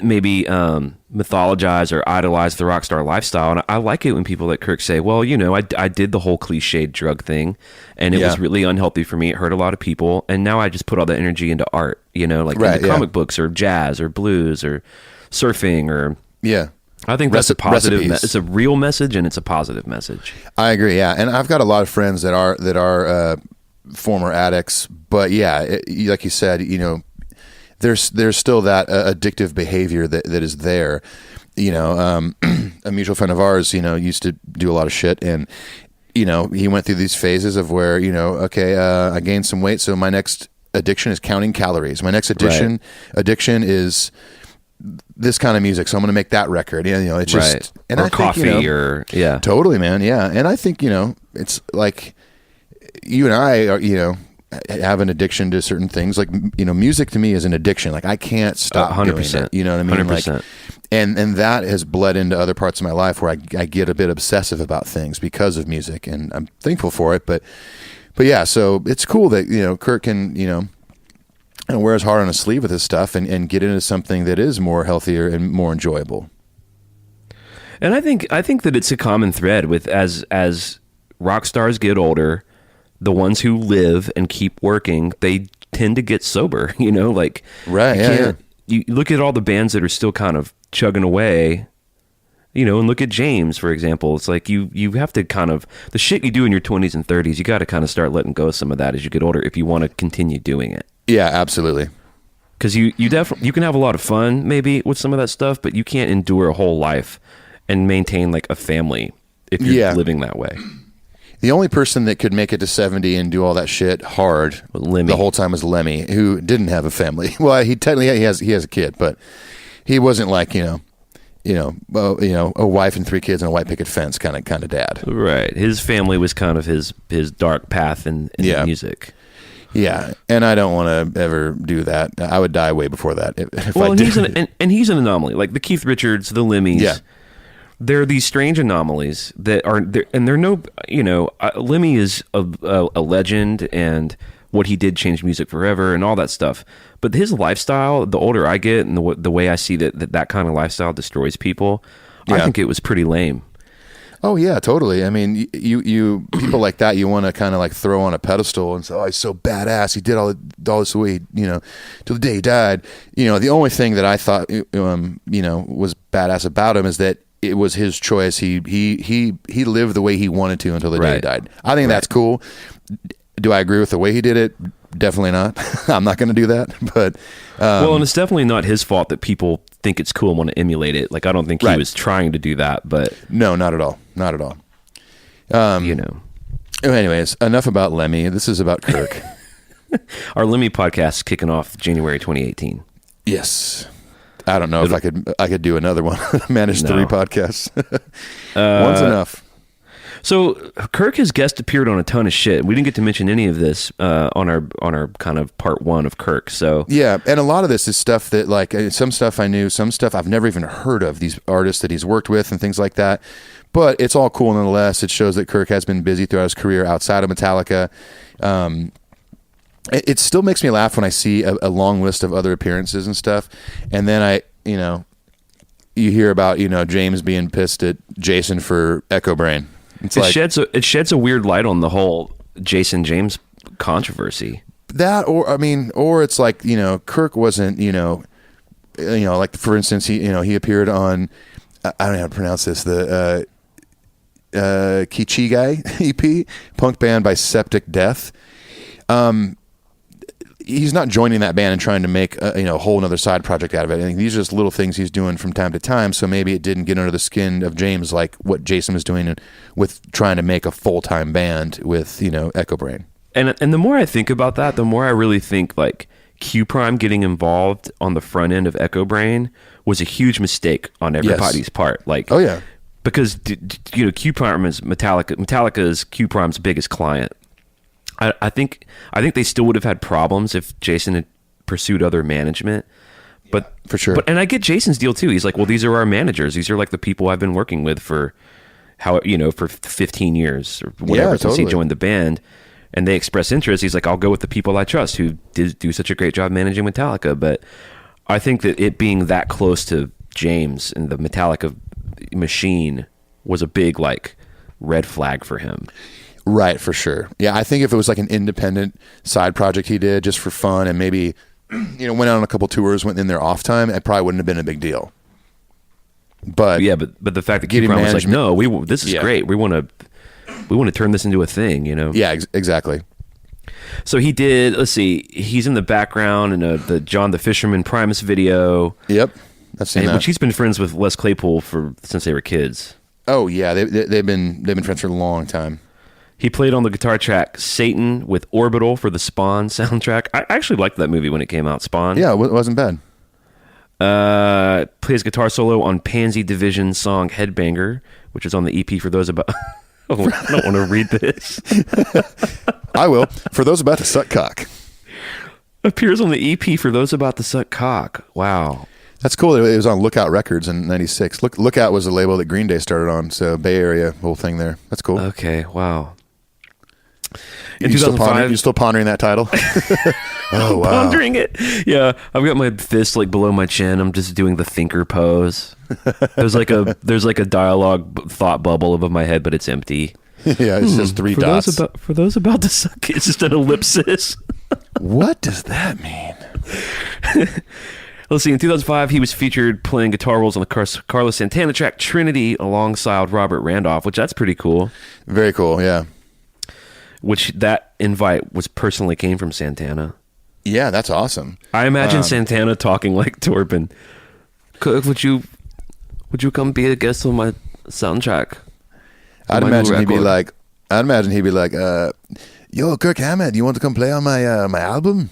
maybe mythologize or idolize the rock star lifestyle, and I like it when people like Kirk say, well, I did the whole cliched drug thing, and it was really unhealthy for me. It hurt a lot of people, and now I just put all that energy into art, into comic books or jazz or blues or surfing or... Yeah. I think that's a positive. Recipes. It's a real message, and it's a positive message. I agree. Yeah, and I've got a lot of friends that are former addicts, but like you said, there's still that addictive behavior that is there. A mutual friend of ours, used to do a lot of shit, and he went through these phases of where I gained some weight, so my next addiction is counting calories. My next addiction is this kind of music, so I'm going to make that record. It's just Right. and Or I think, coffee or totally, man. Yeah, and I think it's like you and I are have an addiction to certain things. Like music to me is an addiction. Like I can't stop 100%. doing it. You know what I mean? 100%. Like, and that has bled into other parts of my life where I get a bit obsessive about things because of music, and I'm thankful for it. But yeah, so it's cool that Kirk can and wear his heart on his sleeve with his stuff and get into something that is more healthier and more enjoyable. And I think that it's a common thread with as rock stars get older, the ones who live and keep working, they tend to get sober. Like Right, You yeah, can't- You look at all the bands that are still kind of chugging away. And look at James, for example. It's like you have to kind of, the shit you do in your 20s and 30s, you got to kind of start letting go of some of that as you get older if you want to continue doing it. Yeah, absolutely. Because you definitely, you can have a lot of fun maybe with some of that stuff, but you can't endure a whole life and maintain like a family if you're living that way. The only person that could make it to 70 and do all that shit hard Lemmy. the whole time was Lemmy, who didn't have a family. Well, he technically he has a kid, but he wasn't like a wife and 3 kids and a white picket fence kind of dad. Right. His family was kind of his dark path in music. Yeah, and I don't want to ever do that. I would die way before that if I Well, did. he's an anomaly. Like the Keith Richards, the Lemmys. Yeah. They're these strange anomalies that are, and they're no, Lemmy is a legend, and what he did changed music forever and all that stuff. But his lifestyle, the older I get and the way I see that kind of lifestyle destroys people, I think it was pretty lame. Oh yeah, totally. I mean, you people like that, you want to kind of like throw on a pedestal and say, "Oh, he's so badass. He did all this way, till the day he died." The only thing that I thought, was badass about him is that it was his choice. He lived the way he wanted to until the day he died. I think that's cool. Do I agree with the way he did it? Definitely not. I'm not going to do that. But well, and it's definitely not his fault that people think it's cool and want to emulate it. Like, I don't think he was trying to do that, but no, not at all. Not at all. You know. Anyways, enough about Lemmy. This is about Kirk. Our Lemmy podcast is kicking off January 2018. Yes. I don't know if I could do another one. Manage 3 podcasts. One's enough. So Kirk has guest appeared on a ton of shit. We didn't get to mention any of this on our kind of part 1 of Kirk. So yeah, and a lot of this is stuff that, like, some stuff I knew, some stuff I've never even heard of, these artists that he's worked with and things like that. But it's all cool nonetheless. It shows that Kirk has been busy throughout his career outside of Metallica. It still makes me laugh when I see a long list of other appearances and stuff, and then you hear about James being pissed at Jason for Echo Brain. It sheds a weird light on the whole Jason James controversy. That, or it's like, Kirk wasn't, like, for instance, he appeared on, I don't know how to pronounce this, the Kichigai EP, punk band by Septic Death. He's not joining that band and trying to make a whole other side project out of it. I think these are just little things he's doing from time to time. So maybe it didn't get under the skin of James like what Jason was doing with trying to make a full-time band with Echo Brain. And the more I think about that, the more I really think like Q Prime getting involved on the front end of Echo Brain was a huge mistake on everybody's part. Like, oh yeah, because Q Prime is Metallica. Metallica is Q Prime's biggest client. I think they still would have had problems if Jason had pursued other management, but for sure. And I get Jason's deal too. He's like, well, these are our managers. These are like the people I've been working with for for 15 years or whatever since he joined the band, and they express interest. He's like, I'll go with the people I trust who did do such a great job managing Metallica. But I think that it being that close to James and the Metallica machine was a big like red flag for him. Right, for sure. Yeah, I think if it was like an independent side project he did just for fun and maybe, went out on a couple tours, went in their off time, it probably wouldn't have been a big deal. But yeah, but the fact that Q Prime was like, no, this is great. We want to turn this into a thing, Yeah, exactly. So he did. Let's see. He's in the background in the John the Fisherman Primus video. Yep, I've seen that. Which he's been friends with Les Claypool since they were kids. Oh yeah, they've been friends for a long time. He played on the guitar track Satan with Orbital for the Spawn soundtrack. I actually liked that movie when it came out, Spawn. Yeah, it wasn't bad. Plays guitar solo on Pansy Division's song Headbanger, which is on the EP for those about... I don't want to read this. I will. For those about to suck cock. Appears on the EP for those about to suck cock. Wow. That's cool. It was on Lookout Records in '96. Lookout was a label that Green Day started on, so Bay Area, whole thing there. That's cool. Okay, wow. You still pondering that title? Oh, wow. Pondering it. Yeah, I've got my fist like below my chin. I'm just doing the thinker pose. There's like a dialogue thought bubble above my head, but it's empty. Yeah, it's just 3 dots. For those about to suck, it's just an ellipsis. What does that mean? Let's see. In 2005, he was featured playing guitar roles on the Carlos Santana track Trinity alongside Robert Randolph, which that's pretty cool. Very cool, yeah. Which that invite was personally came from Santana. Yeah, that's awesome. I imagine Santana talking like Torben. Kirk, would you come be a guest on my soundtrack? I'd imagine he'd be like, yo, Kirk Hammett, you want to come play on my my album?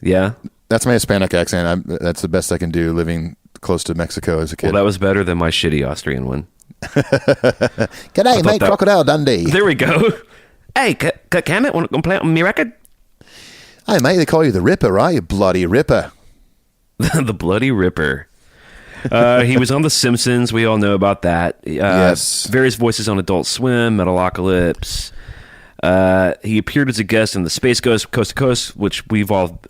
Yeah. That's my Hispanic accent. That's the best I can do living close to Mexico as a kid. Well, that was better than my shitty Austrian one. G'day, mate, Crocodile Dundee. There we go. Hey, Kirk Hammett, want to come play on my record? Hey, mate, they call you the Ripper, right? You bloody Ripper. The Bloody Ripper. He was on The Simpsons. We all know about that. Yes. Various voices on Adult Swim, Metalocalypse. He appeared as a guest in the Space Ghost Coast to Coast, which we've all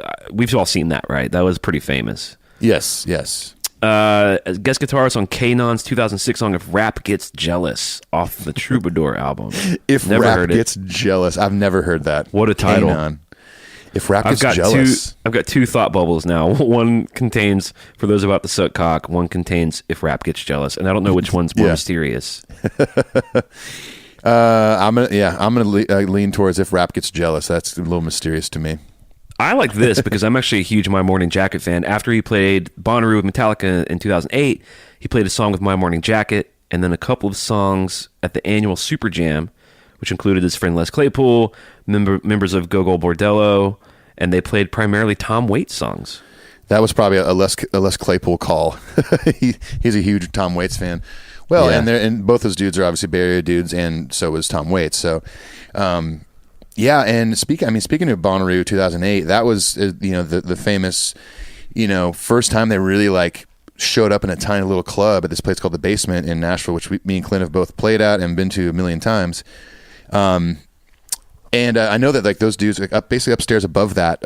seen that, right? That was pretty famous. Yes. Guest guitarist on Kanon's 2006 song "If Rap Gets Jealous" off the Troubadour album. If Rap Gets Jealous, I've never heard that. What a title! Kanon. If Rap Gets Jealous, I've got 2 thought bubbles now. One contains "For Those About to Suck Cock." One contains "If Rap Gets Jealous," and I don't know which one's more mysterious. I'm gonna lean towards if Rap gets jealous. That's a little mysterious to me. I like this because I'm actually a huge My Morning Jacket fan. After he played Bonnaroo with Metallica in 2008, he played a song with My Morning Jacket, and then a couple of songs at the annual Super Jam, which included his friend Les Claypool, members of Gogol Bordello, and they played primarily Tom Waits songs. That was probably a Les Claypool call. He's a huge Tom Waits fan. Well, Yeah. and both those dudes are obviously Bay Area dudes, and so was Tom Waits. So, yeah. And speaking of Bonnaroo 2008, that was the famous first time they really like showed up in a tiny little club at this place called The Basement in Nashville, which me and Clint have both played at and been to a million times. And I know that like those dudes, like, basically upstairs above that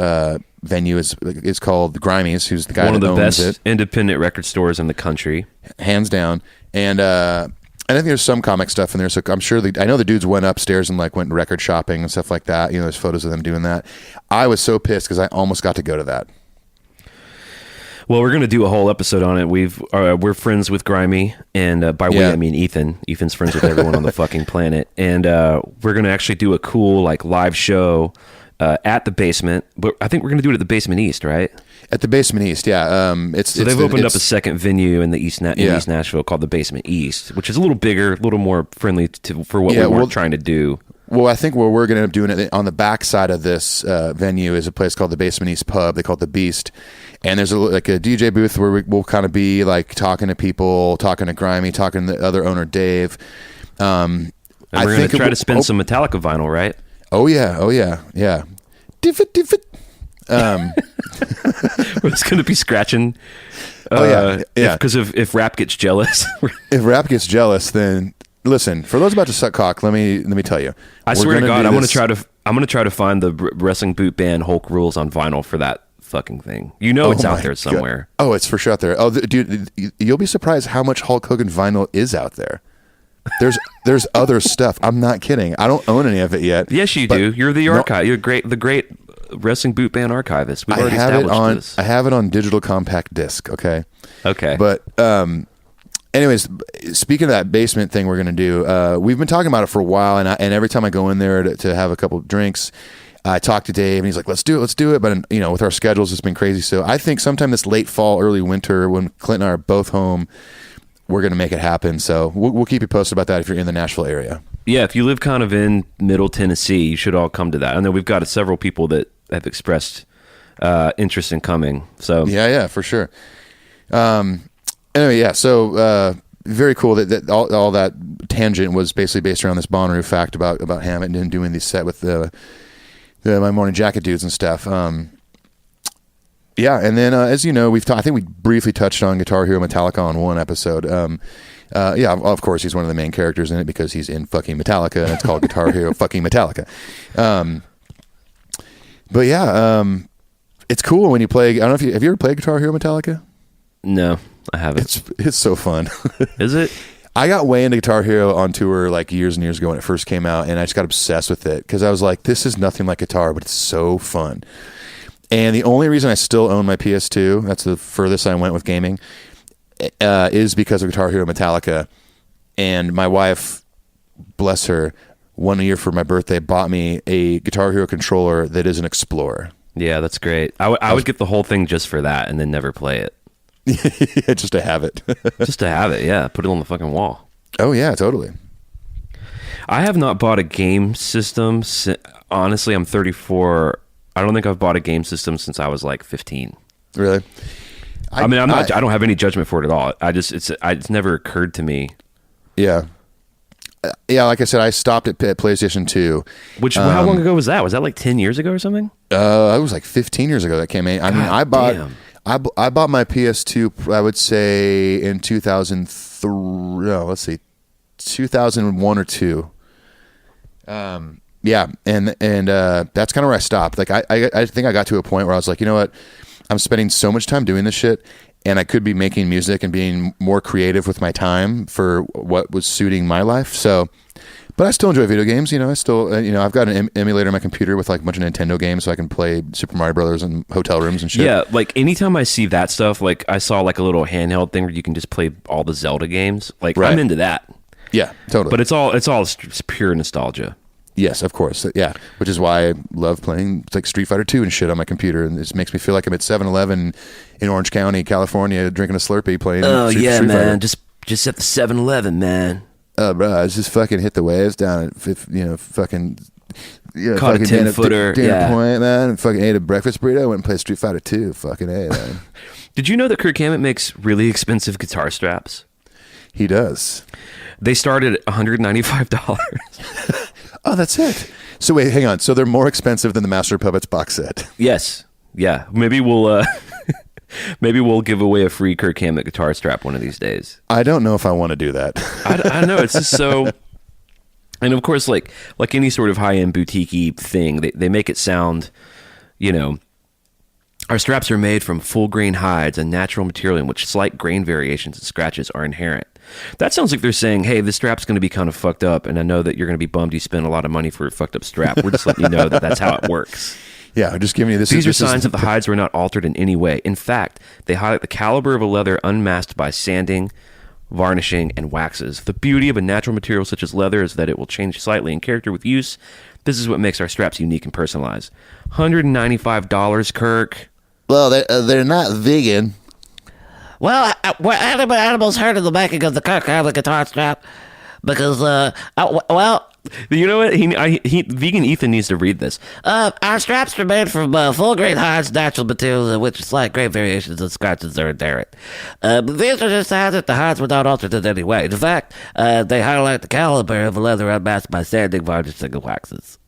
venue is called Grimey's, who's the guy One of that the owns best it, independent record stores in the country. hands down. And I think there's some comic stuff in there, so I'm sure I know the dudes went upstairs and like went record shopping and stuff like that. There's photos of them doing that. I was so pissed because I almost got to go to that. Well, we're going to do a whole episode on it. We're friends with Grimey, and by we Yeah. I mean Ethan. Ethan's friends with everyone on the fucking planet, and we're going to actually do a cool like live show at the Basement. But I think we're going to do it at the Basement East, right? At the Basement East, yeah. So they've opened up a second venue in the East Nashville called the Basement East, which is a little bigger, a little more friendly for what we were trying to do. Well, I think where we're going to end up doing it on the back side of this venue is a place called the Basement East Pub. They call it the Beast, and there's a DJ booth where we'll kind of be like talking to people, talking to Grimey, talking to the other owner Dave. And we're going to try to spin some Metallica vinyl, right? Oh yeah. Diff it. We're just going to be scratching. Yeah. Because if Rap gets jealous. If Rap gets jealous, then listen. For those about to suck cock, let me tell you. I swear to God, I'm going to try to find the wrestling boot band Hulk Rules on vinyl for that fucking thing. It's out there somewhere. God. Oh, it's for sure out there. Oh, dude, you'll be surprised how much Hulk Hogan vinyl is out there. There's other stuff. I'm not kidding. I don't own any of it yet. Yes, you do. You're the archive. You're the great wrestling boot band archivist. We've already established this. I have it on digital compact disc. Okay. Okay. But anyways, speaking of that Basement thing we're gonna do, we've been talking about it for a while, and every time I go in there to have a couple of drinks, I talk to Dave, and he's like, let's do it. But with our schedules, it's been crazy. So I think sometime this late fall, early winter, when Clint and I are both home, we're going to make it happen. So we'll keep you posted about that if you're in the Nashville area. Yeah, if you live kind of in Middle Tennessee, you should all come to that. I know we've got several people that have expressed interest in coming. So yeah, for sure. Anyway, yeah. So very cool that all that tangent was basically based around this Bonnaroo fact about Hammett and doing these set with the My Morning Jacket dudes and stuff. Yeah, and then as you know, I think we briefly touched on Guitar Hero Metallica on one episode. Yeah, of course, he's one of the main characters in it because he's in fucking Metallica, and it's called Guitar Hero fucking Metallica. But yeah, it's cool when you play. I don't know if have you ever played Guitar Hero Metallica? No, I haven't. It's so fun. Is it? I got way into Guitar Hero on tour like years and years ago when it first came out, and I just got obsessed with it because I was like, this is nothing like guitar, but it's so fun. And the only reason I still own my PS2, that's the furthest I went with gaming, is because of Guitar Hero Metallica. And my wife, bless her, one year for my birthday bought me a Guitar Hero controller that is an Explorer. Yeah, that's great. I would get the whole thing just for that and then never play it. Yeah, just to have it. Just to have it, yeah. Put it on the fucking wall. Oh, yeah, totally. I have not bought a game system. Honestly, I'm 34. I don't think I've bought a game system since I was like 15. Really? I mean, I don't have any judgment for it at all. It's never occurred to me. Yeah. Yeah, like I said, I stopped at PlayStation 2. Which, how long ago was that? Was that like 10 years ago or something? It was like 15 years ago that came in. I mean, I bought my PS2, I would say in 2003, no, let's see, 2001 or 2. Yeah, and that's kind of where I stopped. Like I think I got to a point where I was like, you know what, I'm spending so much time doing this shit, and I could be making music and being more creative with my time for what was suiting my life. So, but I still enjoy video games. I still, I've got an emulator on my computer with like a bunch of Nintendo games, so I can play Super Mario Brothers in hotel rooms and shit. Yeah, like anytime I see that stuff, like I saw like a little handheld thing where you can just play all the Zelda games. Like right. I'm into that. Yeah, totally. But it's all pure nostalgia. Yes, of course. Yeah, which is why I love playing like Street Fighter 2 and shit on my computer, and it makes me feel like I'm at 7-Eleven in Orange County, California, drinking a Slurpee, playing. Street Fighter. Just at the 7-Eleven, man. Bro, I just fucking hit the waves down at fucking. Yeah, Caught a 10-footer. Dinner point, man. And fucking ate a breakfast burrito. Went and played Street Fighter 2. Fucking A, man. Did you know that Kirk Hammett makes really expensive guitar straps? He does. They started at $195. Oh, that's it. So wait, hang on. So they're more expensive than the Master of Puppets box set. Yes. Yeah. Maybe we'll give away a free Kirk Hammett guitar strap one of these days. I don't know if I want to do that. I know. It's just so. And of course, like any sort of high-end boutique-y thing, they make it sound, our straps are made from full-grain hides, a natural material in which slight grain variations and scratches are inherent. That sounds like they're saying, hey, this strap's going to be kind of fucked up, and I know that you're going to be bummed you spent a lot of money for a fucked up strap. We're just letting you know that that's how it works. Yeah, I'm just giving you this. These are signs that the hides were not altered in any way. In fact, they highlight the caliber of a leather unmasked by sanding, varnishing, and waxes. The beauty of a natural material such as leather is that it will change slightly in character with use. This is what makes our straps unique and personalized. $195, Kirk. Well, they're not vegan. Well, animals hurt in the making of the Kirk Hammett guitar strap because, You know what? Vegan Ethan needs to read this. our straps are made from full-grain hides, natural materials, in which slight grain variations and scratches are inherent. These are just signs that the hides were not altered in any way. In fact, they highlight the caliber of a leather unmasked by sanding, varnishing, and waxes.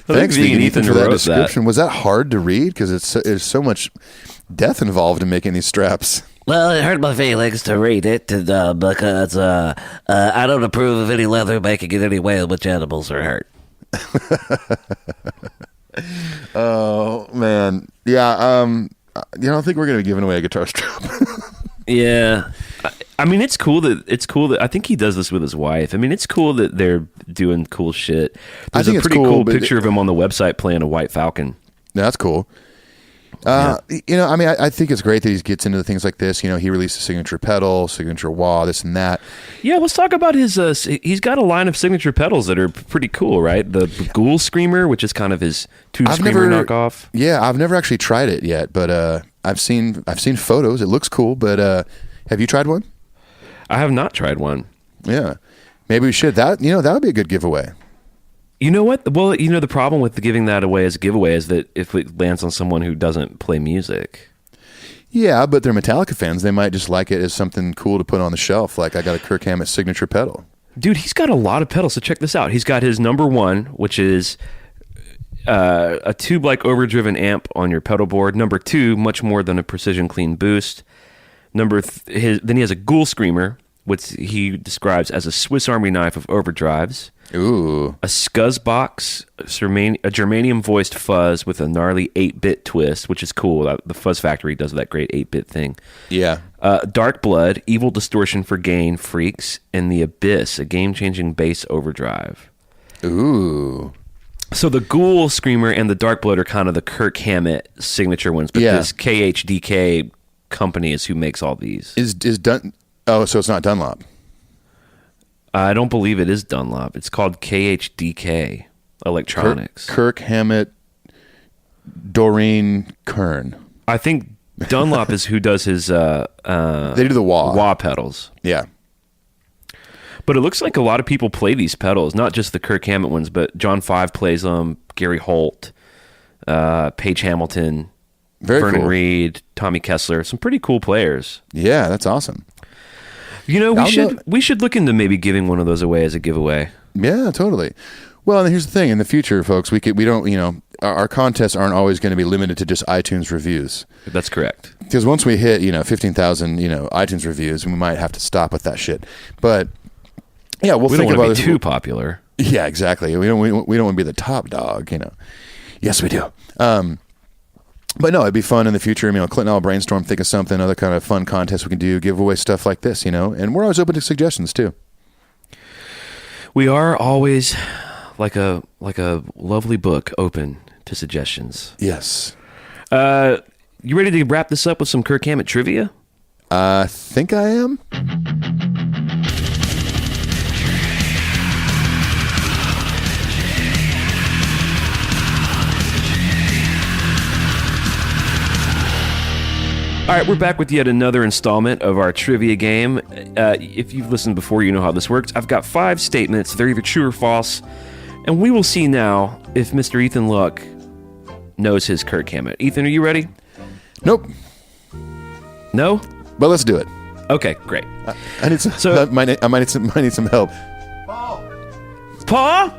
Thanks, Vegan Ethan, for that wrote description. Was that hard to read? Because there's so much death involved in making these straps. Well, it hurt my feelings to read it because I don't approve of any leather making in any way in which animals are hurt. Oh, man. Yeah, I don't think we're going to be giving away a guitar strap. Yeah. I mean, it's cool that I think he does this with his wife. I mean, it's cool that they're doing cool shit. There's a pretty cool picture of him on the website playing a white falcon. That's cool. I mean, I think it's great that he gets into things like this. He released a signature pedal, signature wah, this and that. Yeah, let's talk about his. He's got a line of signature pedals that are pretty cool, right? The Ghoul Screamer, which is kind of his Tube Screamer knockoff. Yeah, I've never actually tried it yet, but I've seen photos. It looks cool, but have you tried one? I have not tried one. Yeah, maybe we should. That would be a good giveaway. You know what? Well, the problem with giving that away as a giveaway is that if it lands on someone who doesn't play music. Yeah, but they're Metallica fans. They might just like it as something cool to put on the shelf. Like, I got a Kirk Hammett signature pedal. Dude, he's got a lot of pedals. So check this out. He's got his number one, which is a tube-like overdriven amp on your pedal board. Number two, much more than a precision clean boost. Then he has a Ghoul Screamer, which he describes as a Swiss Army knife of overdrives. Ooh. A Scuzz box, a germanium voiced fuzz with a gnarly 8-bit twist, which is cool. The Fuzz Factory does that great 8-bit thing. Yeah. Dark Blood, evil distortion for gain freaks, and the Abyss, a game-changing bass overdrive. Ooh. So the Ghoul Screamer and the Dark Blood are kind of the Kirk Hammett signature ones, but this KHDK company is who makes all these. Oh, so it's not Dunlop. I don't believe it is Dunlop. It's called KHDK Electronics. Kirk Hammett, Doreen Kern. I think Dunlop is who does his they do the wah pedals. Yeah. But it looks like a lot of people play these pedals, not just the Kirk Hammett ones, but John Five plays them, Gary Holt, Paige Hamilton, Vernon cool. Reed, Tommy Kessler, some pretty cool players. Yeah, that's awesome. We should look into maybe giving one of those away as a giveaway. Yeah, totally. Well, and here's the thing: in the future, folks, we don't, our contests aren't always going to be limited to just iTunes reviews. That's correct. Because once we hit 15,000 iTunes reviews, we might have to stop with that shit. But yeah, we don't think want about to be too popular. Yeah, exactly. We don't want to be the top dog. Yes, we do. But no, it'd be fun in the future. Clint and I'll brainstorm, think of something, other kind of fun contests we can do, give away stuff like this, and we're always open to suggestions too. We are always like a lovely book open to suggestions. Yes. You ready to wrap this up with some Kirk Hammett trivia? I think I am. All right, we're back with yet another installment of our trivia game. If you've listened before, you know how this works. I've got 5 statements. They're either true or false. And we will see now if Mr. Ethan Luck knows his Kirk Hammett. Ethan, are you ready? Nope. No? But let's do it. Okay, great. I need some. So- I might need some help. Paul?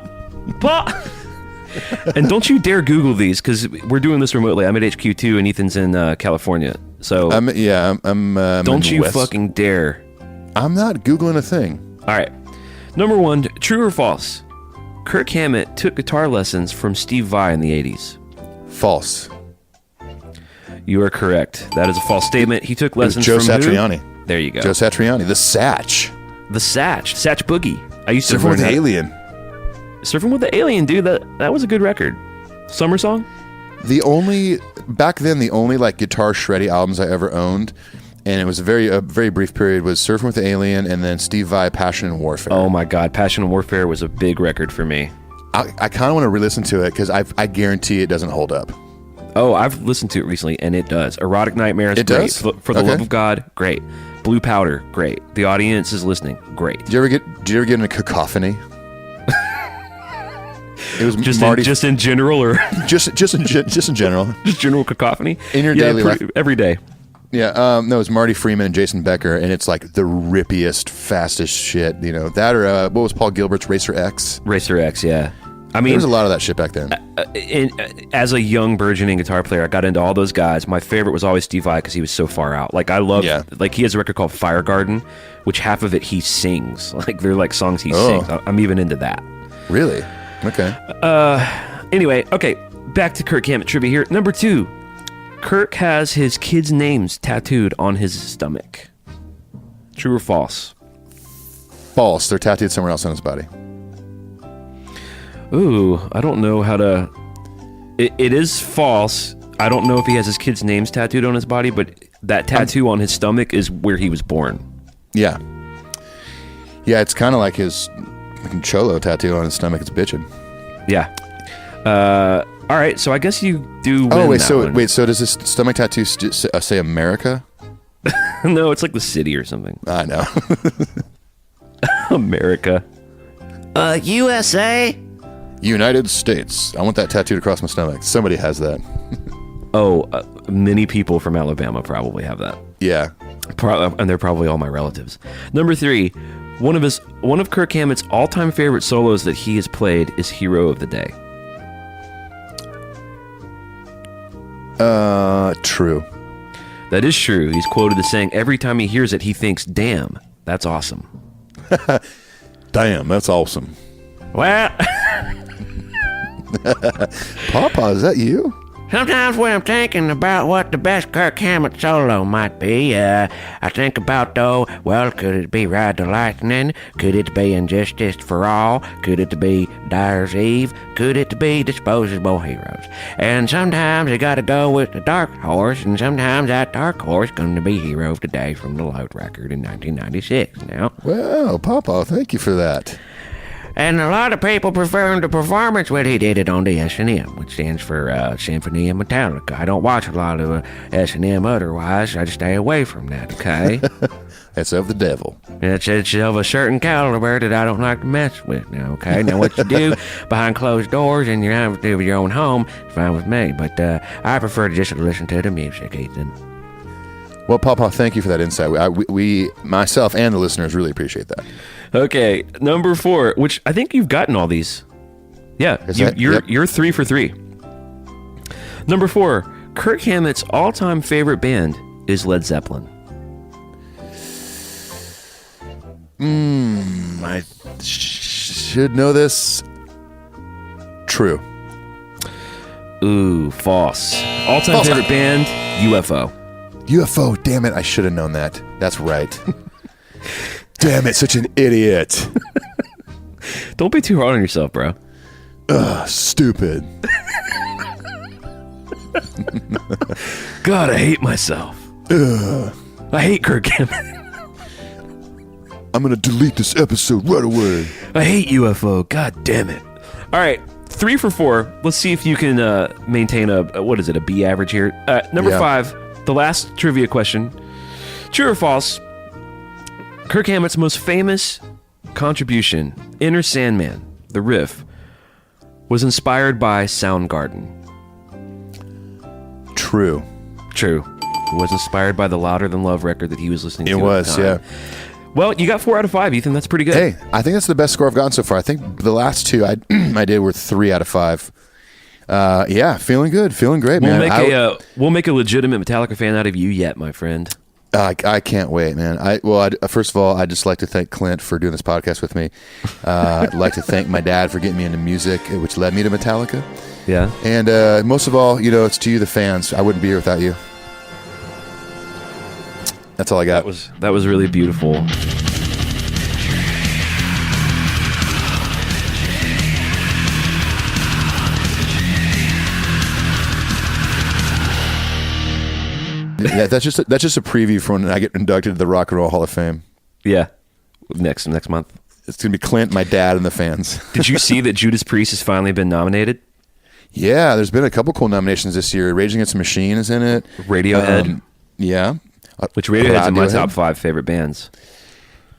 And don't you dare Google these, because we're doing this remotely. I'm at HQ2 and Ethan's in California. So I'm in don't the you West. fucking dare. I'm not Googling a thing. All right. Number 1, true or false? Kirk Hammett took guitar lessons from Steve Vai in the 80s. False. You are correct. That is a false statement. He took lessons Joe from Satriani. who? There you go. Joe Satriani, the Satch. The Satch Boogie. I used to Surfing with learn the that. Alien. Surfing with the Alien, dude. That was a good record. Summer song? Back then, the only like guitar shreddy albums I ever owned, and it was a very brief period, was Surfing with the Alien and then Steve Vai, Passion and Warfare. Oh my God, Passion and Warfare was a big record for me. I kind of want to re-listen to it because I guarantee it doesn't hold up. Oh, I've listened to it recently, and it does. Erotic Nightmares, It great. does? For the Okay. Love of God, great. Blue Powder, great. The Audience is Listening, great. Did you ever get in a cacophony? It was Just Marty. just in general, or just in general. just general cacophony In your daily life. every day. Yeah, no, it's Marty Freeman and Jason Becker, and it's like the rippiest, fastest shit. You know that, or what was Paul Gilbert's Racer X? Racer X, yeah. I There mean, was a lot of that shit back then. as a young burgeoning guitar player, I got into all those guys. My favorite was always Steve Vai because he was so far out. Like I love, Yeah. like he has a record called Fire Garden, which half of it he sings. Like they're like songs he Oh. sings. I'm even into that. Really? Okay. Anyway, okay, back to Kirk Hammett trivia here. Number 2, Kirk has his kids' names tattooed on his stomach. True or false? False. They're tattooed somewhere else on his body. Ooh, I don't know how to... It is false. I don't know if he has his kids' names tattooed on his body, but that tattoo on his stomach is where he was born. Yeah. Yeah, it's kind of like his fucking cholo tattoo on his stomach. It's bitchin'. Yeah. All right, so I guess you do win Oh wait, that one. so does this stomach tattoo say America? No, it's like the city or something. I know. America. USA? United States. I want that tattooed across my stomach. Somebody has that. Oh, many people from Alabama probably have that. Yeah. And they're probably all my relatives. Number 3, one of Kirk Hammett's all-time favorite solos that he has played is Hero of the Day. True. That is true. He's quoted as saying every time he hears it, he thinks, "Damn, that's awesome." Damn, that's awesome. Well, Papa, is that you? Sometimes when I'm thinking about what the best Kirk Hammett solo might be, I think about, though, well, could it be Ride the Lightning? Could it be Injustice for All? Could it be Dyer's Eve? Could it be Disposable Heroes? And sometimes you gotta go with the dark horse, and sometimes that dark horse gonna be Hero of the Day from the Load record in 1996 now. Well, Papa, thank you for that. And a lot of people prefer the performance when he did it on the S&M, which stands for Symphony and Metallica. I don't watch a lot of S&M otherwise. I just stay away from that, okay? That's of the devil. It's of a certain caliber that I don't like to mess with now, okay? Now, what you do behind closed doors and you have to do with your own home is fine with me, but I prefer to just listen to the music, Ethan. Well, Papa, thank you for that insight. We myself and the listeners really appreciate that. okay, number 4, which I think you've gotten all these. Yeah, Yep. you're 3 for 3. Number 4, Kirk Hammett's all-time favorite band is Led Zeppelin. I should know this. True. Ooh, false. All-time False. favorite band, UFO. UFO, damn it, I should have known that. That's right. Damn it, such an idiot. Don't be too hard on yourself, bro. Stupid. God, I hate myself. I hate Kirk Hammett. I'm going to delete this episode right away. I hate UFO. God damn it. All right, 3 for 4. Let's see if you can maintain a what is it, a B average here. Number Yeah. 5, the last trivia question. True or false? Kirk Hammett's most famous contribution, Inner Sandman, the riff, was inspired by Soundgarden. True. True. It was inspired by the Louder Than Love record that he was listening to. It was, at the time. Well, you got 4 out of 5, Ethan. That's pretty good. Hey, I think that's the best score I've gotten so far. I think the last 2 I did were 3 out of 5. Yeah, feeling good, feeling great, man. We'll make a legitimate Metallica fan out of you yet, my friend. I can't wait, man. First of all, I'd just like to thank Clint for doing this podcast with me. I'd like to thank my dad for getting me into music, which led me to Metallica. Yeah. And most of all, it's to you, the fans. I wouldn't be here without you. That's all I got. That was really beautiful. Yeah, that's just a preview for when I get inducted to the Rock and Roll Hall of Fame. Yeah. Next month. It's gonna be Clint, my dad, and the fans. Did you see that Judas Priest has finally been nominated? Yeah, there's been a couple cool nominations this year. Rage Against the Machine is in it. Radiohead. Yeah. Which Radiohead's in my top 5 favorite bands.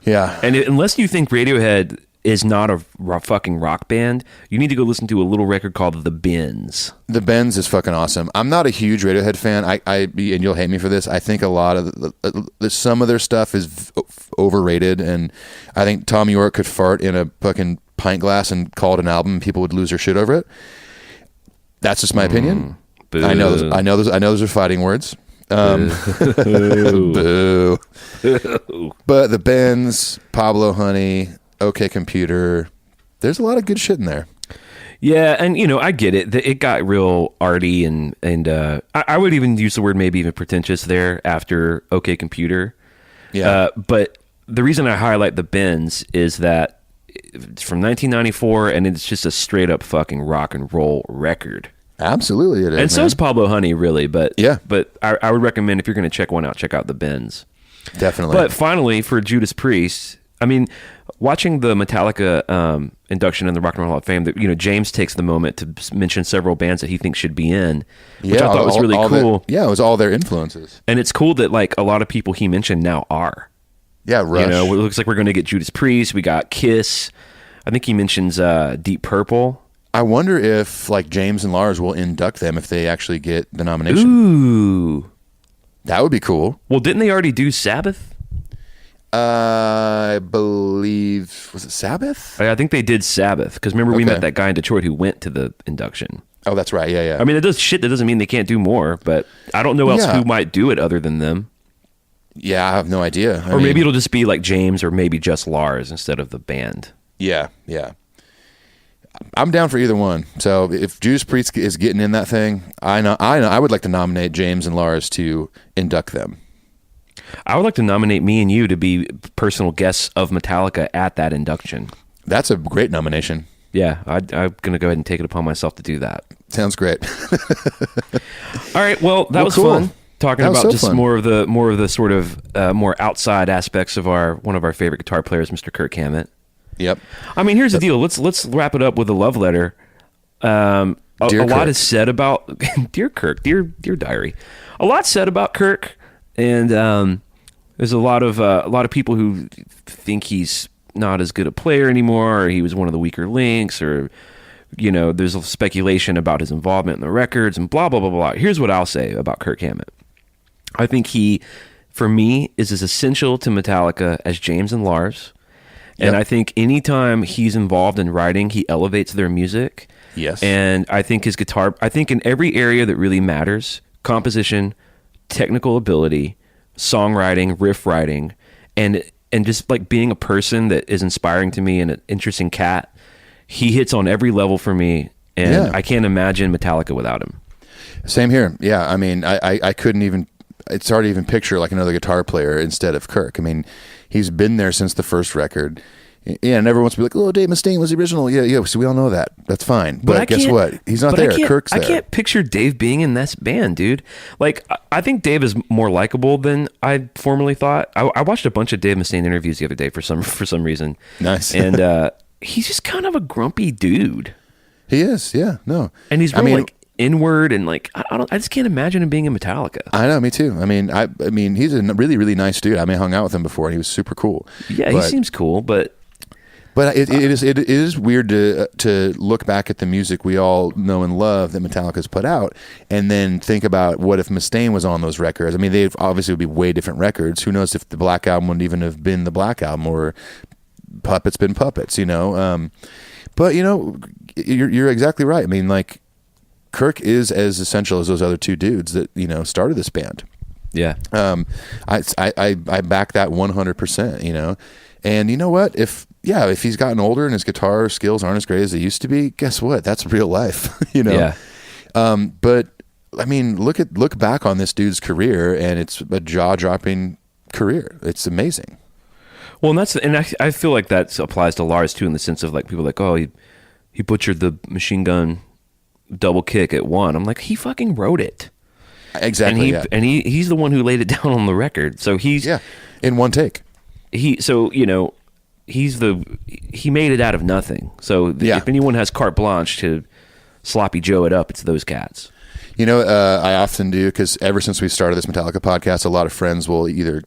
Yeah. And unless you think Radiohead is not a fucking rock band, you need to go listen to a little record called The Bends. The Bends is fucking awesome. I'm not a huge Radiohead fan. And you'll hate me for this. I think a lot of some of their stuff is overrated, and I think Tom York could fart in a fucking pint glass and call it an album. People would lose their shit over it. That's just my opinion. Boo. I know those are fighting words. Boo. But the Bends, Pablo Honey, OK Computer, there's a lot of good shit in there. Yeah, and I get it. It got real arty, and I would even use the word maybe even pretentious there after OK Computer. Yeah. But the reason I highlight the Bends is that it's from 1994, and it's just a straight up fucking rock and roll record. Absolutely, it is. And so is Pablo Honey, really. But yeah. But I would recommend if you're going to check one out, check out the Bends. Definitely. But finally, for Judas Priest, I mean, watching the Metallica induction in the Rock and Roll Hall of Fame, that James takes the moment to mention several bands that he thinks should be in, which I thought was really cool. It was all their influences, and it's cool that like a lot of people he mentioned now are. Yeah, Rush. It looks like we're going to get Judas Priest. We got Kiss. I think he mentions Deep Purple. I wonder if like James and Lars will induct them if they actually get the nomination. Ooh, that would be cool. Well, didn't they already do Sabbath? I believe, was it Sabbath? I think they did Sabbath, because remember we met that guy in Detroit who went to the induction. Oh, that's right. Yeah. I mean, it does shit that doesn't mean they can't do more, but I don't know else who might do it other than them. Yeah, I have no idea. Or maybe it'll just be like James, or maybe just Lars instead of the band. Yeah. I'm down for either one. So if Judas Priest is getting in that thing, I would like to nominate James and Lars to induct them. I would like to nominate me and you to be personal guests of Metallica at that induction. That's a great nomination. Yeah, I'm going to go ahead and take it upon myself to do that. Sounds great. All right, well, that was cool. fun. Talking that about so just fun. more of the sort of more outside aspects of one of our favorite guitar players, Mr. Kirk Hammett. Yep. I mean, here's the deal. Let's wrap it up with a love letter. A lot is said about dear Kirk, dear diary. A lot said about Kirk, and there's a lot of people who think he's not as good a player anymore, or he was one of the weaker links, or there's a speculation about his involvement in the records and blah blah blah blah. Here's what I'll say about Kirk Hammett. I think he, for me, is as essential to Metallica as James and Lars. And I think anytime he's involved in writing, he elevates their music. Yes. And I think his guitar, in every area that really matters, composition, technical ability, songwriting, riff writing, and just like being a person that is inspiring to me and an interesting cat, he hits on every level for me. And I can't imagine Metallica without him. Same here. Yeah. I mean, I couldn't even, it's hard to even picture like another guitar player instead of Kirk. I mean, he's been there since the first record. Yeah, and everyone wants to be like, oh, Dave Mustaine was the original. Yeah, so we all know that. That's fine. But guess what? He's not there. Kirk's there. I can't picture Dave being in this band, dude. Like, I think Dave is more likable than I formerly thought. I watched a bunch of Dave Mustaine interviews the other day for some reason. Nice. And he's just kind of a grumpy dude. He is, yeah. No. And he's real, inward and like I just can't imagine him being in Metallica. I know, me too. I mean, he's a really, really nice dude. I mean, I hung out with him before, and he was super cool. Yeah, he seems cool, but it is weird to look back at the music we all know and love that Metallica's put out, and then think about what if Mustaine was on those records. I mean, they obviously would be way different records. Who knows if the Black Album wouldn't even have been the Black Album, or Puppets been Puppets, you know? But you know, you're exactly right. I mean, like, Kirk is as essential as those other two dudes that, you know, started this band. yeah. I back that 100%, you know. And you know what? If he's gotten older and his guitar skills aren't as great as they used to be, guess what? That's real life, you know. Yeah. But I mean, look back on this dude's career, and it's a jaw-dropping career. It's amazing. Well, and I feel like that applies to Lars too, in the sense of like people are like, oh, he butchered the Machine Gun double kick at one. I'm like, he fucking wrote it. Exactly. And he's the one who laid it down on the record. So he's in one take. So you know, he made it out of nothing. So if anyone has carte blanche to sloppy Joe it up, it's those cats. You know, I often do, because ever since we started this Metallica podcast, a lot of friends will either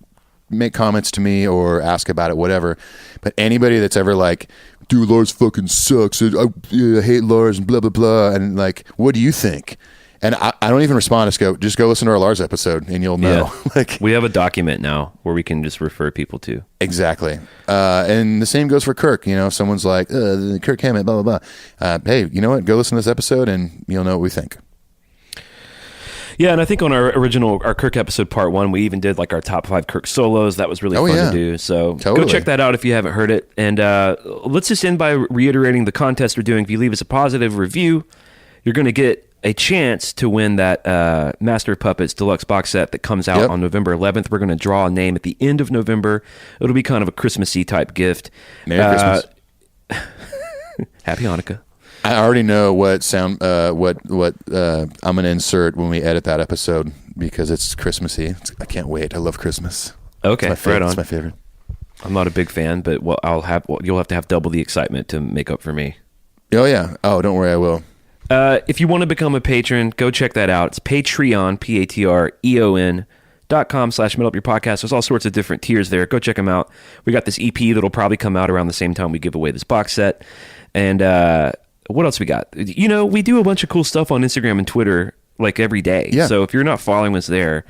make comments to me or ask about it, whatever. But anybody that's ever like, dude, Lars fucking sucks, I hate Lars and blah blah blah, and like, what do you think? And I don't even respond. Just go listen to our Lars episode, and you'll know. Yeah. Like, we have a document now where we can just refer people to. Exactly. And the same goes for Kirk. You know, if someone's like, Kirk Hammett, blah blah blah. Hey, you know what? Go listen to this episode, and you'll know what we think. Yeah, and I think on our Kirk episode part 1, we even did like our top 5 Kirk solos. That was really fun to do. So totally. Go check that out if you haven't heard it. And let's just end by reiterating the contest we're doing. If you leave us a positive review, you're going to get a chance to win that Master of Puppets deluxe box set that comes out on November 11th. We're going to draw a name at the end of November. It'll be kind of a Christmassy type gift. Merry Christmas. Happy Hanukkah. I already know what I'm going to insert when we edit that episode, because it's Christmassy. I can't wait. I love Christmas. Okay, right on. It's my favorite. I'm not a big fan, but you'll have to have double the excitement to make up for me. Oh yeah. Oh, don't worry, I will. If you want to become a patron, go check that out. It's Patreon, patreon.com/MetalUpYourPodcast. There's all sorts of different tiers there. Go check them out. We got this EP that'll probably come out around the same time we give away this box set. And what else we got? You know, we do a bunch of cool stuff on Instagram and Twitter like every day. Yeah. So if you're not following us there,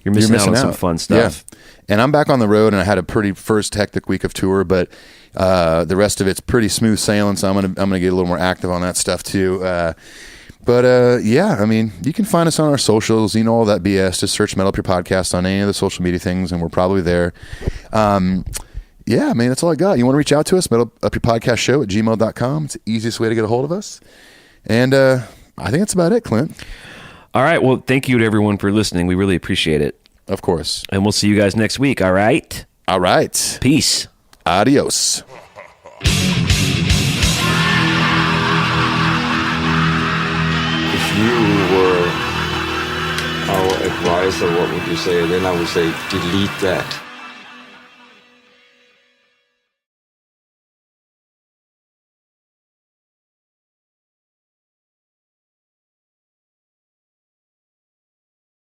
you're missing out on some fun stuff. Yeah. And I'm back on the road, and I had a pretty first hectic week of tour, but the rest of it's pretty smooth sailing. So I'm gonna get a little more active on that stuff too. But I mean, you can find us on our socials. You know, all that BS. Just search Metal Up Your Podcast on any of the social media things, and we're probably there. Yeah, man, that's all I got. You want to reach out to us, metalupyourpodcastshow@gmail.com. It's the easiest way to get a hold of us. And I think that's about it, Clint. All right. Well, thank you to everyone for listening. We really appreciate it. Of course. And we'll see you guys next week. All right? All right. Peace. Adios. If you were our advisor, what would you say? Then I would say, delete that.